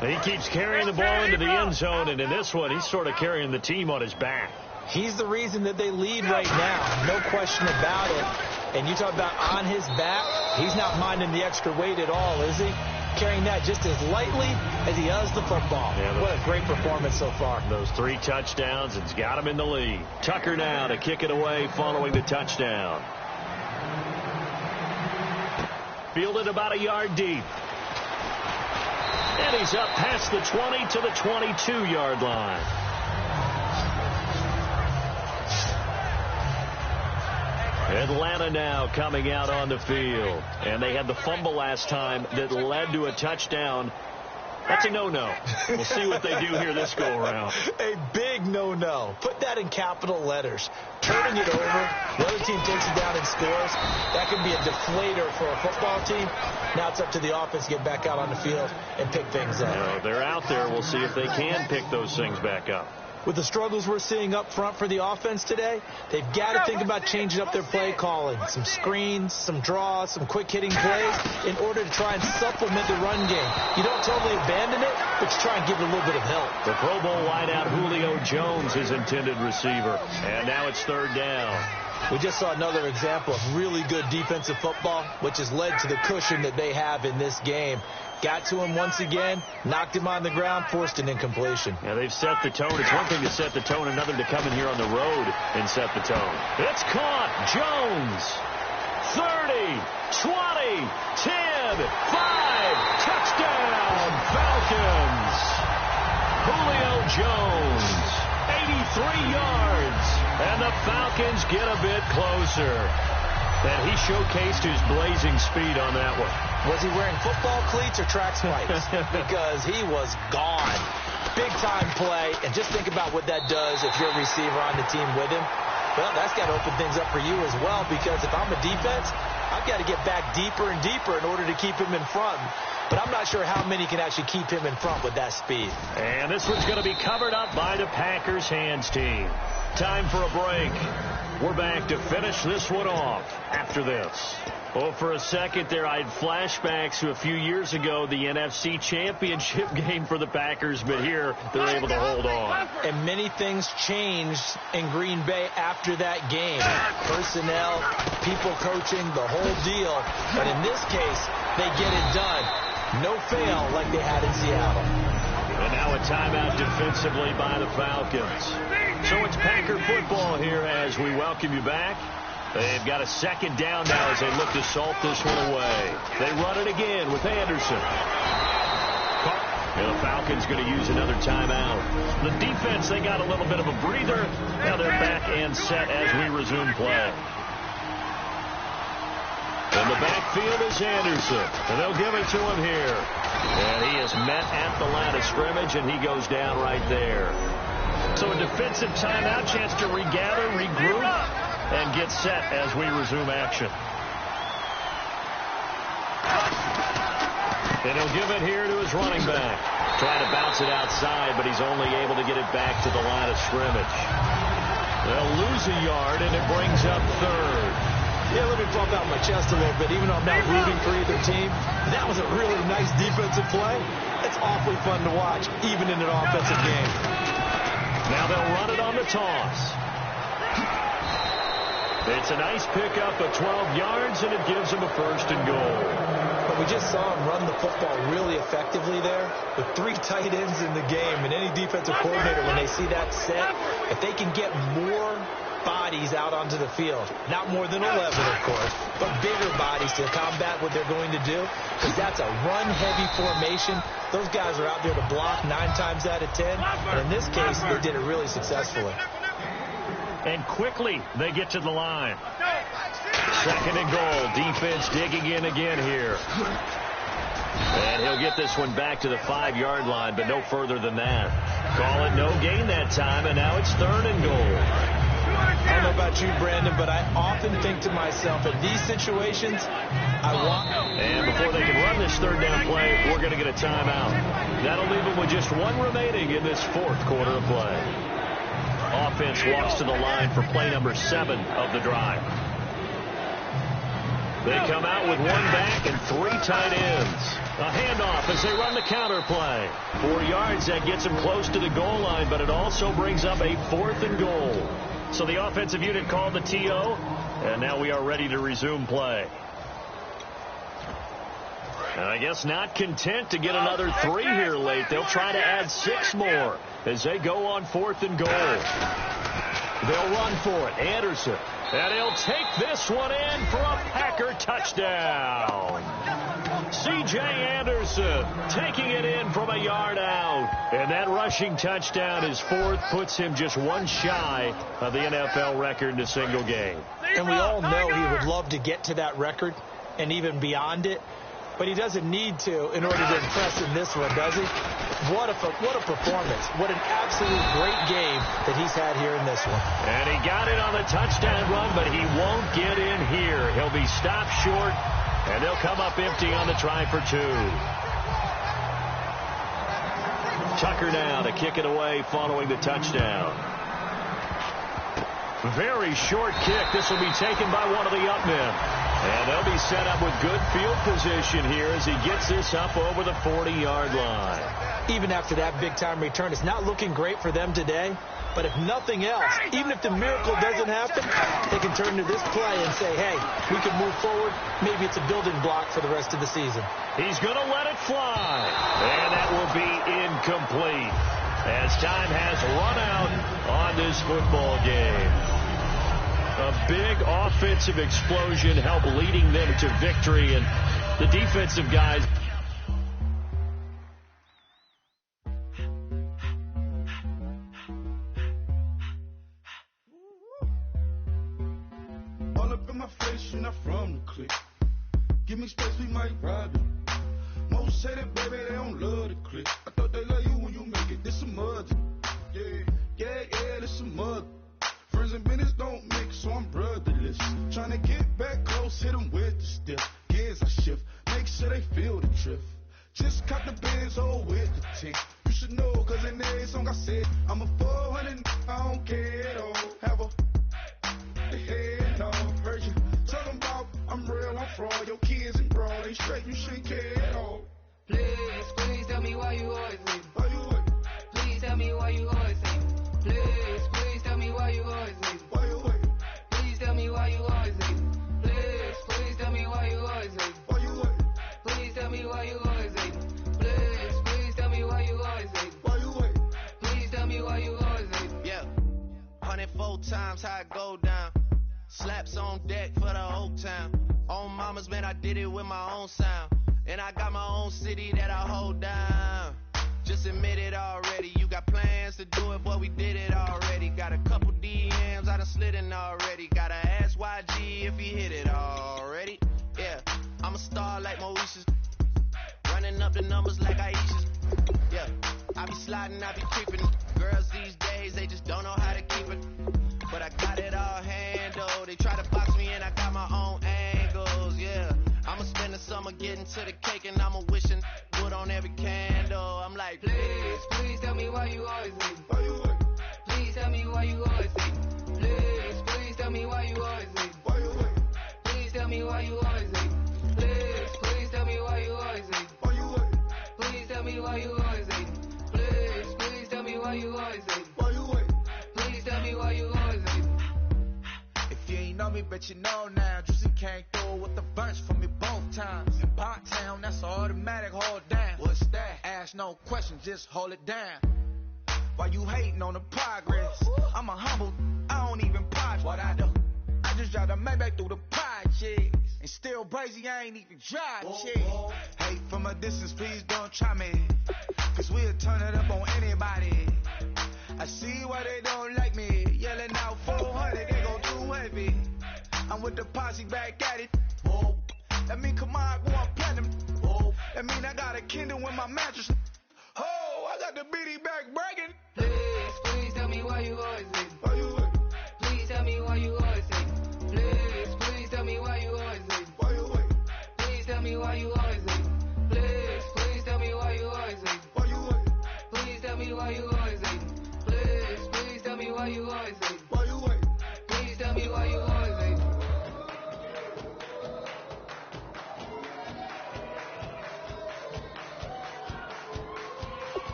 He keeps carrying the ball into the end zone, and in this one, he's sort of carrying the team on his back. He's the reason that they lead right now. No question about it. And you talk about on his back, he's not minding the extra weight at all, is he? Carrying that just as lightly as he does the football. Yeah, what a great performance so far. Those 3 touchdowns, it's got him in the lead. Tucker now to kick it away following the touchdown. Fielded about a yard deep. And he's up past the 20 to the 22-yard line. Atlanta now coming out on the field. And they had the fumble last time that led to a touchdown. That's a no-no. We'll see what they do here this go-around. A big no-no. Put that in capital letters. Turning it over. The other team takes it down and scores. That can be a deflator for a football team. Now it's up to the offense to get back out on the field and pick things up. They're out there. We'll see if they can pick those things back up. With the struggles we're seeing up front for the offense today, they've got to think about changing up their play calling. Some screens, some draws, some quick-hitting plays in order to try and supplement the run game. You don't totally abandon it, but you try and give it a little bit of help. The Pro Bowl wideout Julio Jones, his intended receiver. And now it's 3rd down. We just saw another example of really good defensive football, which has led to the cushion that they have in this game. Got to him once again, knocked him on the ground, forced an incompletion. Yeah, they've set the tone. It's one thing to set the tone, another to come in here on the road and set the tone. It's caught. Jones. 30, 20, 10, 5. Touchdown, Falcons. Julio Jones, 83 yards. And the Falcons get a bit closer. And he showcased his blazing speed on that one. Was he wearing football cleats or track spikes? Because he was gone. Big-time play. And just think about what that does if you're a receiver on the team with him. Well, that's got to open things up for you as well, because if I'm a defense, I've got to get back deeper and deeper in order to keep him in front. But I'm not sure how many can actually keep him in front with that speed. And this one's going to be covered up by the Packers hands team. Time for a break. We're back to finish this one off after this. Oh, for a second there, I had flashbacks to a few years ago, the NFC Championship game for the Packers, but here they're able to hold on. And many things changed in Green Bay after that game. Personnel, people coaching, the whole deal. But in this case, they get it done. No fail like they had in Seattle. And now a timeout defensively by the Falcons. So it's Packer football here as we welcome you back. They've got a 2nd down now as they look to salt this one away. They run it again with Anderson. And the Falcons going to use another timeout. The defense, they got a little bit of a breather. Now they're back and set as we resume play. In the backfield is Anderson. And they'll give it to him here. And he is met at the line of scrimmage, and he goes down right there. So a defensive timeout, chance to regather, regroup, and get set as we resume action. And he'll give it here to his running back. Trying to bounce it outside, but he's only able to get it back to the line of scrimmage. They'll lose a yard, and it brings up 3rd. Yeah, let me pump out my chest a little bit. Even though I'm not rooting for either team, that was a really nice defensive play. It's awfully fun to watch, even in an offensive game. Now they'll run it on the toss. It's a nice pickup of 12 yards, and it gives them a 1st and goal. But we just saw him run the football really effectively there with 3 tight ends in the game. And any defensive coordinator, when they see that set, if they can get more bodies out onto the field, not more than 11, of course, but bigger bodies to combat what they're going to do, because that's a run-heavy formation. Those guys are out there to block 9 times out of 10, and in this case, they did it really successfully. And quickly, they get to the line. 2nd and goal. Defense digging in again here. And he'll get this one back to the 5-yard line, but no further than that. Call it no gain that time, and now it's 3rd and goal. I don't know about you, Brandon, but I often think to myself, in these situations, I want... And before they can run this 3rd down play, we're going to get a timeout. That'll leave them with just 1 remaining in this 4th quarter of play. Offense walks to the line for play number 7 of the drive. They come out with 1 back and 3 tight ends. A handoff as they run the counter play. 4 yards, that gets them close to the goal line, but it also brings up a 4th and goal. So the offensive unit called the TO, and now we are ready to resume play. And I guess not content to get another 3 here late. They'll try to add 6 more as they go on 4th and goal. They'll run for it. Anderson. And he'll take this one in for a Packer touchdown. C.J. Anderson taking it in from a yard out. And that rushing touchdown, his 4th, puts him just 1 shy of the NFL record in a single game. And we all know he would love to get to that record and even beyond it. But he doesn't need to in order to impress in this one, does he? What a performance. What an absolute great game that he's had here in this one. And he got it on the touchdown run, but he won't get in here. He'll be stopped short, and they'll come up empty on the try for 2. Tucker now to kick it away following the touchdown. Very short kick. This will be taken by one of the up men. And they'll be set up with good field position here as he gets this up over the 40-yard line. Even after that big-time return, it's not looking great for them today. But if nothing else, even if the miracle doesn't happen, they can turn to this play and say, hey, we can move forward. Maybe it's a building block for the rest of the season. He's going to let it fly. And that will be incomplete as time has run out on this football game. A big offensive explosion helped leading them to victory, and the defensive guys. All up in my face, you're not from the clique. Give me space, we might ride it. Most say that, baby, they don't love the clique. I thought they love you when you make it. This some mud. Yeah, this some mud. Friends and business don't mix, so I'm brotherless. Trying to get back close, hit them with the stiff. Gears I shift, make sure they feel the drift. Just caught the Benz, oh, with the tick. You should know, cause in every song I said, I'm a 400, I don't care at all. Have a head dog, heard you talking about I'm real, I'm fraud. Your kids and broad, they straight, you shouldn't care at all. Please tell me why you always leave. Why you what? Please tell me why you always leave. Please tell me why you always leave. Why you what? Please tell me why you always leave. Please tell me why you always leave. Why you what? Please tell me why you always leave. Please tell me why you always leave. Why you what? Please tell me why you always leave. Yeah, 104 times how it go down. Slaps on deck for the whole town. On mamas, man, I did it with my own sound. And I got my own city that I hold down. Just admit it already. You got plans to do it, but we did it already. Got a couple DMs I done slid in already. Gotta ask YG if he hit it already. Yeah, I'm a star like Moesha's. Running up the numbers like Aisha's. Yeah, I be sliding, I be creeping. Girls these days, they just don't know how to keep it. But I got it all handled. They try to box me in, I got my own angles. Yeah, I'ma spend the summer getting to the cake, and I'ma wishing wood on every candle. I'm like, Please tell me why you always leave. Why you what? Please tell me why you always leave. Please tell me why you always leave. Why you what? Please tell me why you always leave. Please tell me why you always leave. Why you what? Please tell me why you always leave. Please tell me why you always leave. Why you what? Please tell me why you always leave. If you ain't know me, me, bet you know now. Juicy came through with the bunch for me both times. In Pot Town, that's automatic, hold down. What's that? Ask no questions, just hold it down. Why you hating on the progress? I'm a humble, I don't even pause what I do. I just drive the Maybach through the projects. And still brazy, I ain't even drive shit. Hate from a distance, please don't try me. Cause we'll turn it up on anybody. I see why they don't like me. Yelling out 400, they go too heavy. I'm with the posse back at it. That mean come on, go on platinum. That mean I got a Kindle in my mattress. Oh, I got the BD back bragging. Please tell me why you always leave. Please tell me why you always leave. Please tell me why you always leave. Please tell me why you always leave. Please tell me why you always leave. Please tell me why you always leave. Please tell me why you always leave. Please tell me why you always leave.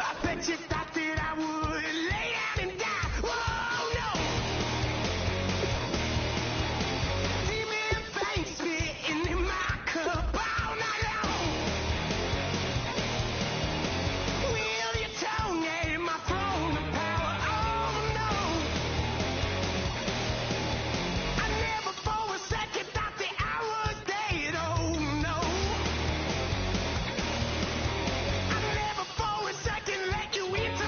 I bet you thought that I would lay down and die. Whoa, no. Demon things spitting in my cup all night long. Wheel your tongue at my throne of power. Oh, no. I never for a second thought that I was dead. Oh, no. I never for a second let you into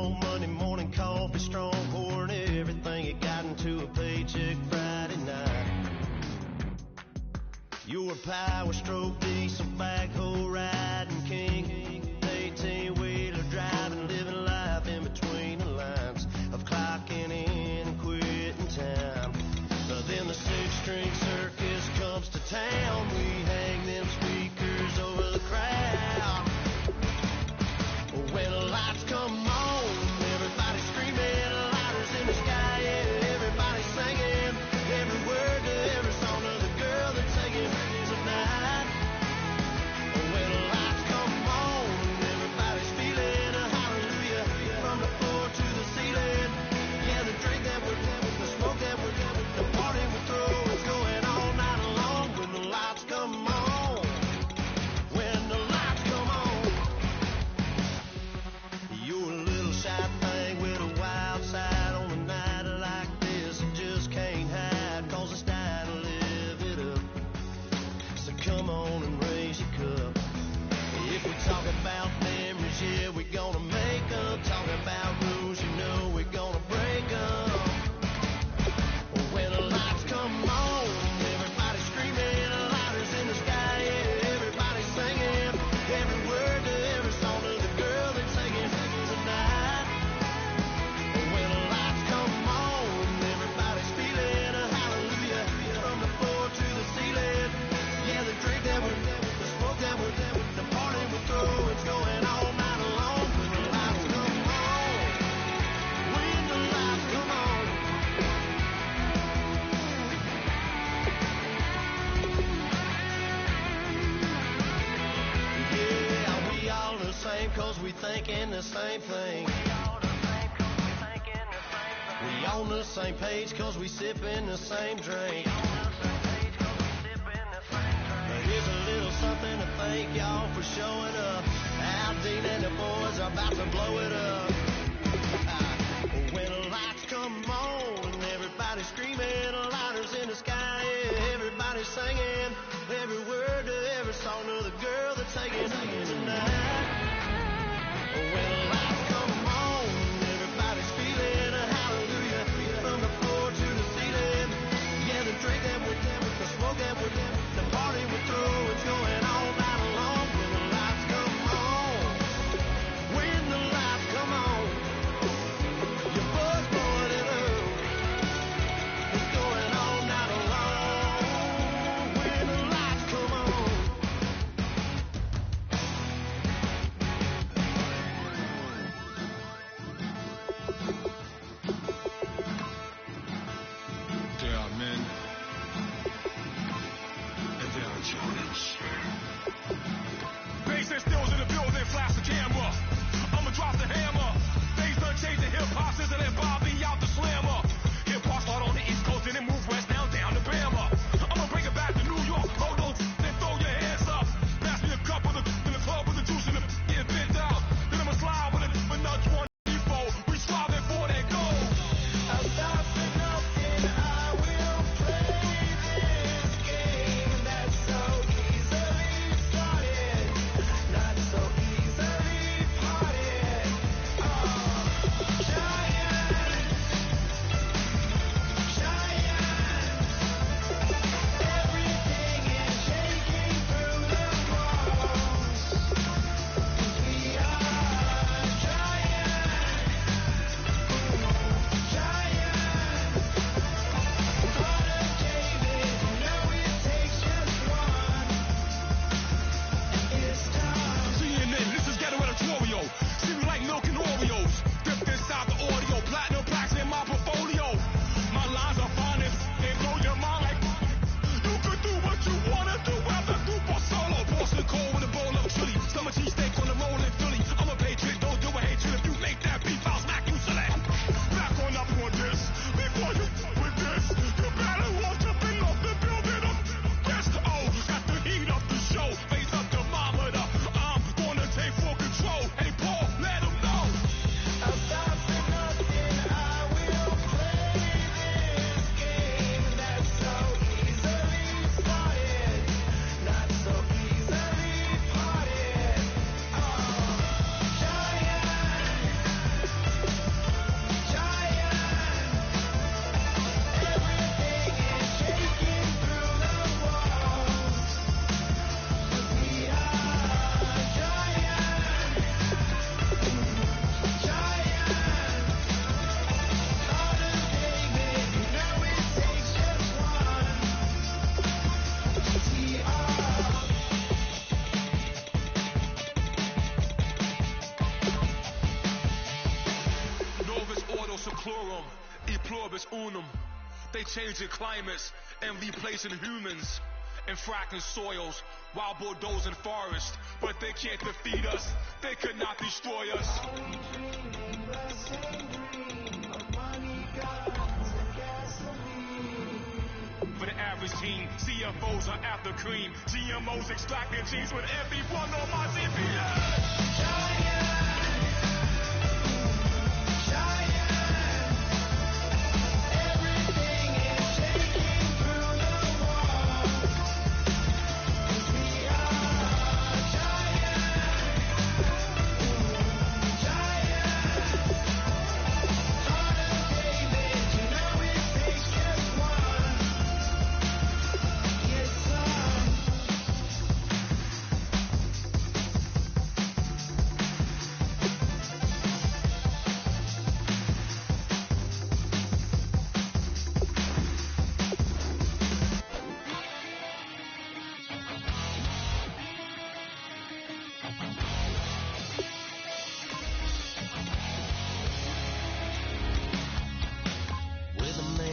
on Monday morning coffee, strong pouring everything you got into a paycheck Friday night. You're a power stroke, diesel backhoe riding king, 18-wheeler driving, living life in between the lines of clocking in and quitting time. But then the six-string circus comes to town. We hang them speakers over the crowd. When the lights come on, everybody's screaming, lighters in the sky, yeah, everybody's singing every word to every song of the girl they're taking tonight. When the lights come on, everybody's feeling a hallelujah from the floor to the ceiling. Yeah, the drink that we're having, the smoke that we're having, the party we throw is going all night long. When the lights come on, when the lights come on. You're a little shy thing with a wild side on a night like this. You just can't hide, cause it's time to live it up. So come on and raise your cup. If we talk about memories, yeah, we're gonna make up. Talking about rules, you know we're gonna break up. When the lights come on, everybody's screaming, lighters in the sky, yeah, everybody's singing every word to every song of the girl they're taking tonight. When the lights come on, everybody's feeling a hallelujah from the floor to the ceiling. Yeah, the drink that we're having, the smoke that we're having, the party we throw, it's going all night long. When the lights come on, when the lights come on. Yeah, we all the same cause we thinking the same thing. We on the same page cause we sipping the same drink. Here's a little something to thank y'all for showing up. Al Dean and the boys are about to blow it up. When the lights come on, everybody's screaming, lighters in the sky, yeah, everybody's singing every word to every song of the girl they're taking tonight. When the lights come on, everybody's feeling a hallelujah from the floor to the ceiling. Yeah, the drink that we're having, the smoke that we're having, the party we throw, it's going all night long. When the lights come on, when the lights come on, your buzz blowing it up, it's going all night long. When the lights come on. There are men, and there are giants. Bass and stills in the building, flash the camera. I'ma drop the hammer. Things done changed the hip-hop since they let Bobby out the slammer. Hip-hop start on the East Coast and it move west now down to Bama. I'ma bring it back to New York, Kodo, then throw your hands up. Pass me a cup of the in the club with the juice and the get bent out. Then I'ma slide with another one. We striving for that goal. I'm stopping up and I will play this game that's so easy. They changing climates and replacing humans and fracking soils while bulldozing forests. But they can't defeat us. They could not destroy us. For the average teen, CFOs are after cream. GMOs extract their genes with every one on my CPS.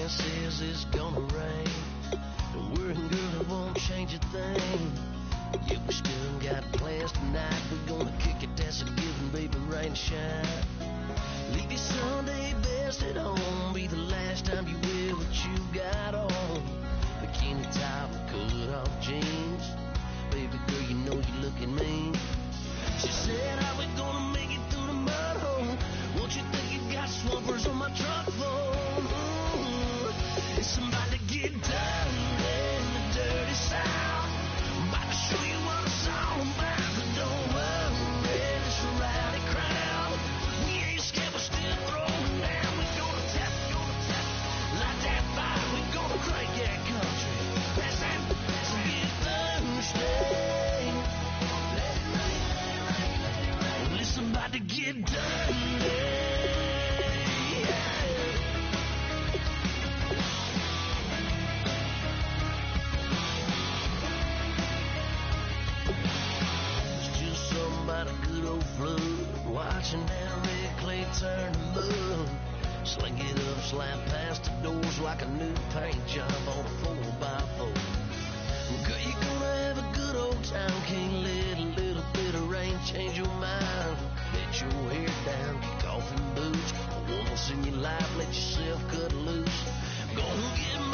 Says it's gonna rain, and we're in good, it won't change a thing. Yeah, we still got plans tonight. We're gonna kick it, that's a given, baby, rain or shine. Leave your Sunday best at home, be the last time you wear what you got on. Bikini top, cut off jeans, baby girl, you know you looking mean. She said, how we gonna make it through the mud hole? Won't you think you got swampers on my truck floor? It's somebody get down in the dirty south. I'm about to show you what it's all about. But don't worry, it's a rowdy crowd. We ain't scared, we're still throwing down. We gonna tap, light that fire. We gonna crank that country. Pass that, get thirsty. Let it rain. Well, it's about to get dirty. Watching that red clay turn to mud. Sling it up, slap past the doors like a new paint job on a 4x4. Girl, you gonna have a good old time. Can't let a little bit of rain change your mind. Let your hair down, kick off your boots. Once in your life, let yourself cut loose. Gonna get